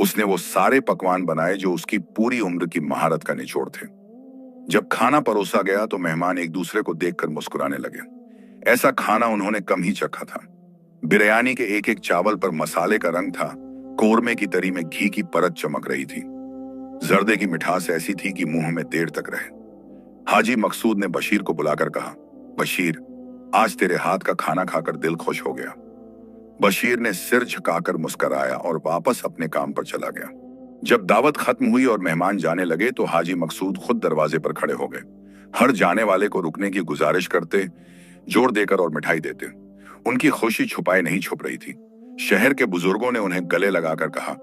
उसने वो सारे पकवान बनाए जो उसकी पूरी उम्र की महारत का निचोड़ थे। जब खाना परोसा गया तो मेहमान एक दूसरे को देखकर मुस्कुराने लगे। ऐसा खाना उन्होंने कम ही चखा था। बिरयानी के एक एक चावल पर मसाले का रंग था, कोरमे की तरी में घी की परत चमक रही थी। जर्दे की मिठास ऐसी थी कि मुंह में देर तक रहे। हाजी मकसूद ने बशीर को बुलाकर कहा, बशीर, आज तेरे हाथ का खाना खाकर दिल खुश हो गया। बशीर ने सिर झुकाकर मुस्कुराया और वापस अपने काम पर चला गया। जब दावत खत्म हुई और मेहमान जाने लगे तो हाजी मकसूद खुद दरवाजे पर खड़े हो गए। हर जाने वाले को रुकने की गुजारिश करते, जोर देकर और मिठाई देते। उनकी खुशी छुपाए नहीं छुप रही थी। शहर के बुजुर्गों ने उन्हें गले लगाकर कहा,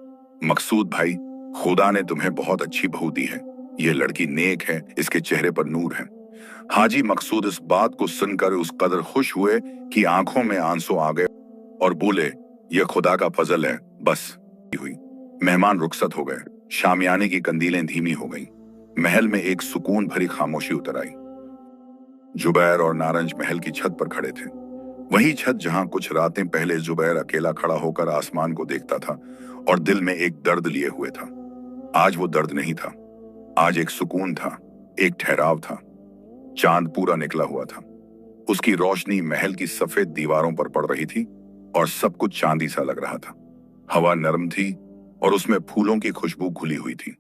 मकसूद भाई, खुदा ने तुम्हें बहुत अच्छी बहू दी है। यह लड़की नेक है, इसके चेहरे पर नूर है। हाजी मकसूद इस बात को सुनकर उस कदर खुश हुए कि आंखों में आंसू आ गए और बोले, यह खुदा का फजल है। बस हुई। मेहमान रुखसत हो गए। शामियाने की कंदीलें धीमी हो गईं। महल में एक सुकून भरी खामोशी उतर आई। जुबैर और नारंज महल की छत पर खड़े थे। वही छत जहां कुछ रातें पहले जुबैर अकेला खड़ा होकर आसमान को देखता था और दिल में एक दर्द लिए हुए था। आज वो दर्द नहीं था। आज एक सुकून था, एक ठहराव था। चांद पूरा निकला हुआ था। उसकी रोशनी महल की सफेद दीवारों पर पड़ रही थी और सब कुछ चांदी सा लग रहा था। हवा नरम थी और उसमें फूलों की खुशबू घुली हुई थी।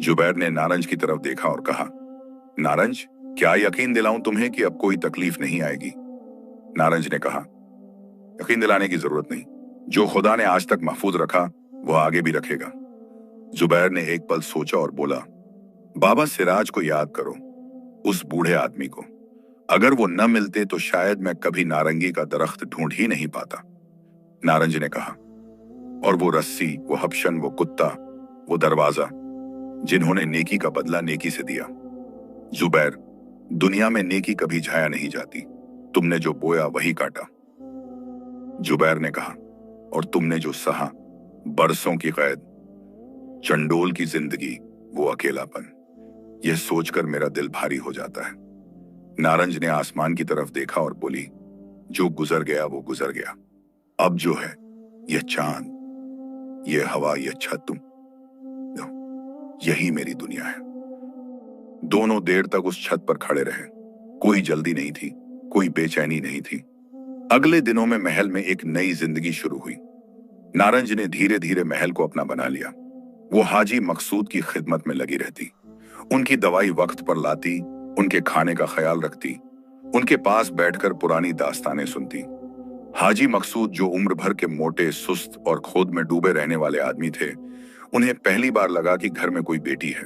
जुबैर ने नारंज की तरफ देखा और कहा, नारंज, क्या यकीन दिलाऊं तुम्हें कि अब कोई तकलीफ नहीं आएगी? नारंज ने कहा, यकीन दिलाने की जरूरत नहीं। जो खुदा ने आज तक महफूज रखा वो आगे भी रखेगा। जुबैर ने एक पल सोचा और बोला, बाबा सिराज को याद करो, उस बूढ़े आदमी को। अगर वो न मिलते तो शायद मैं कभी नारंगी का दरख्त ढूंढ ही नहीं पाता। नारंज ने कहा, और वो रस्सी, वो हबशन, वो कुत्ता, वो दरवाजा, जिन्होंने नेकी का बदला नेकी से दिया। जुबैर, दुनिया में नेकी कभी जाया नहीं जाती। तुमने जो बोया वही काटा। जुबैर ने कहा, और तुमने जो सहा, बरसों की कैद, चंडोल की जिंदगी, वो अकेलापन, यह सोचकर मेरा दिल भारी हो जाता है। नारंज ने आसमान की तरफ देखा और बोली, जो गुजर गया वो गुजर गया। अब जो है, यह चांद, यह हवा, यह छत, तुम, यही मेरी दुनिया है। दोनों देर तक उस छत पर खड़े रहे। कोई जल्दी नहीं थी, कोई बेचैनी नहीं थी। अगले दिनों में महल में एक नई जिंदगी शुरू हुई। नारंज ने धीरे धीरे महल को अपना बना लिया। वो हाजी मकसूद की खिदमत में लगी रहती, उनकी दवाई वक्त पर लाती, उनके खाने का ख्याल रखती, उनके पास बैठकर पुरानी दास्तानें सुनती। हाजी मकसूद, जो उम्र भर के मोटे, सुस्त और खोद में डूबे रहने वाले आदमी थे, उन्हें पहली बार लगा कि घर में कोई बेटी है।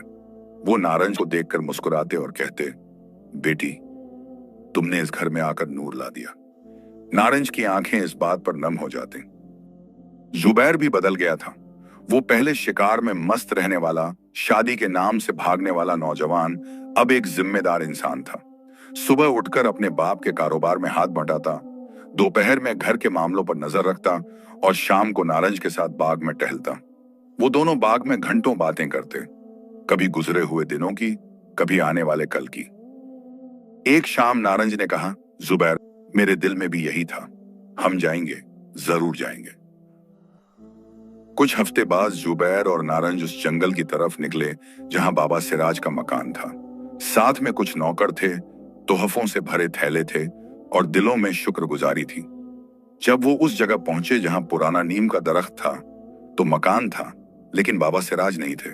वो नारंज को देखकर मुस्कुराते और कहते, बेटी, तुमने इस घर में आकर नूर ला दिया। नारंज की आंखें इस बात पर नम हो जाती। जुबैर भी बदल गया था। वो पहले शिकार में मस्त रहने वाला, शादी के नाम से भागने वाला नौजवान अब एक जिम्मेदार इंसान था। सुबह उठकर अपने बाप के कारोबार में हाथ बंटाता, दोपहर में घर के मामलों पर नजर रखता और शाम को नारंज के साथ बाग में टहलता। वो दोनों बाग में घंटों बातें करते, कभी गुजरे हुए दिनों की, कभी आने वाले कल की। एक शाम नारंज ने कहा, जुबैर, मेरे दिल में भी यही था। हम जाएंगे, जरूर जाएंगे। कुछ हफ्ते बाद जुबैर और नारंज उस जंगल की तरफ निकले जहां बाबा सिराज का मकान था। साथ में कुछ नौकर थे, तोहफों से भरे थैले थे और दिलों में शुक्रगुजारी थी। जब वो उस जगह पहुंचे जहां पुराना नीम का दरख्त था, तो मकान था, लेकिन बाबा सिराज नहीं थे।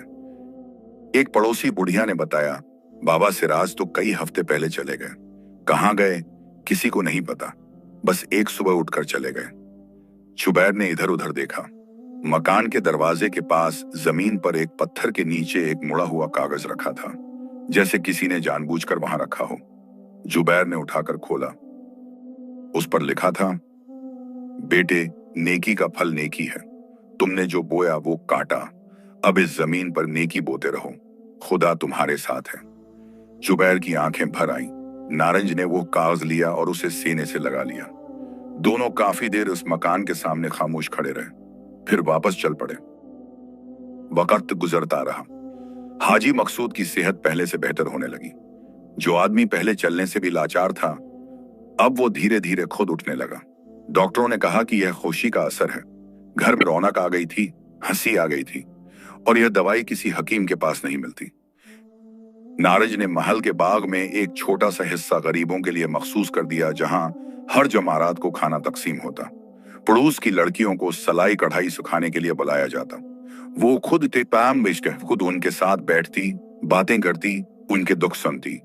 एक पड़ोसी बुढ़िया ने बताया, बाबा सिराज तो कई हफ्ते पहले चले गए। कहां गए किसी को नहीं पता, बस एक सुबह उठकर चले गए। जुबैर ने इधर उधर देखा। मकान के दरवाजे के पास जमीन पर एक पत्थर के नीचे एक मुड़ा हुआ कागज रखा था, जैसे किसी ने जानबूझकर वहां रखा हो। जुबैर ने उठाकर खोला। उस पर लिखा था, बेटे, नेकी का फल नेकी है। तुमने जो बोया वो काटा। अब इस जमीन पर नेकी बोते रहो, खुदा तुम्हारे साथ है। जुबैर की आंखें भर आईं। नारंज ने वो कागज लिया और उसे सीने से लगा लिया। दोनों काफी देर उस मकान के सामने खामोश खड़े रहे, फिर वापस चल पड़े। वक्त गुजरता रहा। हाजी मकसूद की सेहत पहले से बेहतर होने लगी। जो आदमी पहले चलने से भी लाचार था, अब वो धीरे धीरे खुद उठने लगा। डॉक्टरों ने कहा कि यह खुशी का असर है। घर में रौनक आ गई थी, हंसी आ गई थी, और यह दवाई किसी हकीम के पास नहीं मिलती। नारंज ने महल के बाग में एक छोटा सा हिस्सा गरीबों के लिए मखसूस कर दिया, जहां हर जमारात को खाना तकसीम होता। पड़ोस की लड़कियों को सलाई कढ़ाई सिखाने के लिए बुलाया जाता। वो खुद पैम बेचकर खुद उनके साथ बैठती, बातें करती, उनके दुख सुनती।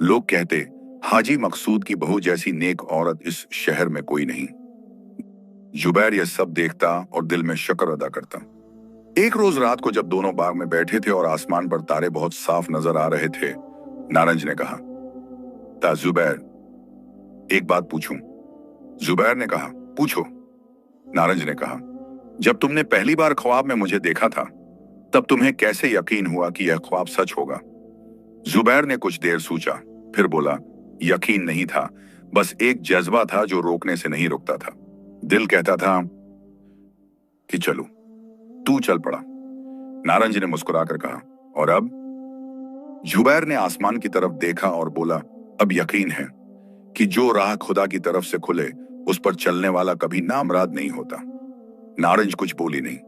लोग कहते, हाजी मकसूद की बहू जैसी नेक औरत इस शहर में कोई नहीं। जुबैर यह सब देखता और दिल में शुक्र अदा करता। एक रोज रात को जब दोनों बाग में बैठे थे और आसमान पर तारे बहुत साफ नजर आ रहे थे, नारंज ने कहा, ता जुबैर, एक बात पूछूं? जुबैर ने कहा, पूछो। नारंज ने कहा, जब तुमने पहली बार ख्वाब में मुझे देखा था, तब तुम्हें कैसे यकीन हुआ कि यह ख्वाब सच होगा? जुबैर ने कुछ देर सोचा, फिर बोला, यकीन नहीं था, बस एक जज्बा था जो रोकने से नहीं रुकता था। दिल कहता था कि चलो। तू चल पड़ा। नारंज ने मुस्कुराकर कहा, और अब? जुबैर ने आसमान की तरफ देखा और बोला, अब यकीन है कि जो राह खुदा की तरफ से खुले उस पर चलने वाला कभी नामराद नहीं होता। नारंज कुछ बोली नहीं,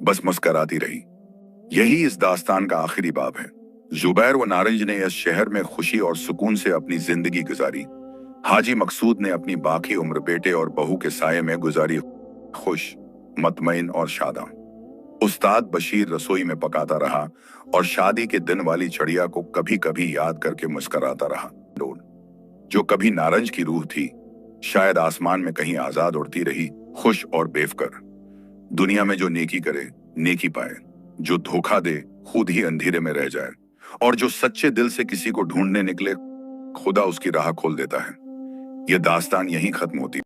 बस मुस्कराती रही। यही इस दास्तान का आखिरी बाब है। जुबैर व नारंज ने इस शहर में खुशी और सुकून से अपनी जिंदगी गुजारी। हाजी मकसूद ने अपनी बाकी उम्र बेटे और बहू के साये में गुजारी, खुश, मतमईन और शादा। उस्ताद बशीर रसोई में पकाता रहा और शादी के दिन वाली चढ़िया को कभी कभी याद करके मुस्कराता रहा। जो कभी नारंज की रूह थी, शायद आसमान में कहीं आजाद उड़ती रही, खुश और बेफिक्र। दुनिया में जो नेकी करे नेकी पाए, जो धोखा दे खुद ही अंधेरे में रह जाए, और जो सच्चे दिल से किसी को ढूंढने निकले खुदा उसकी राह खोल देता है। यह दास्तान यहीं खत्म होती है।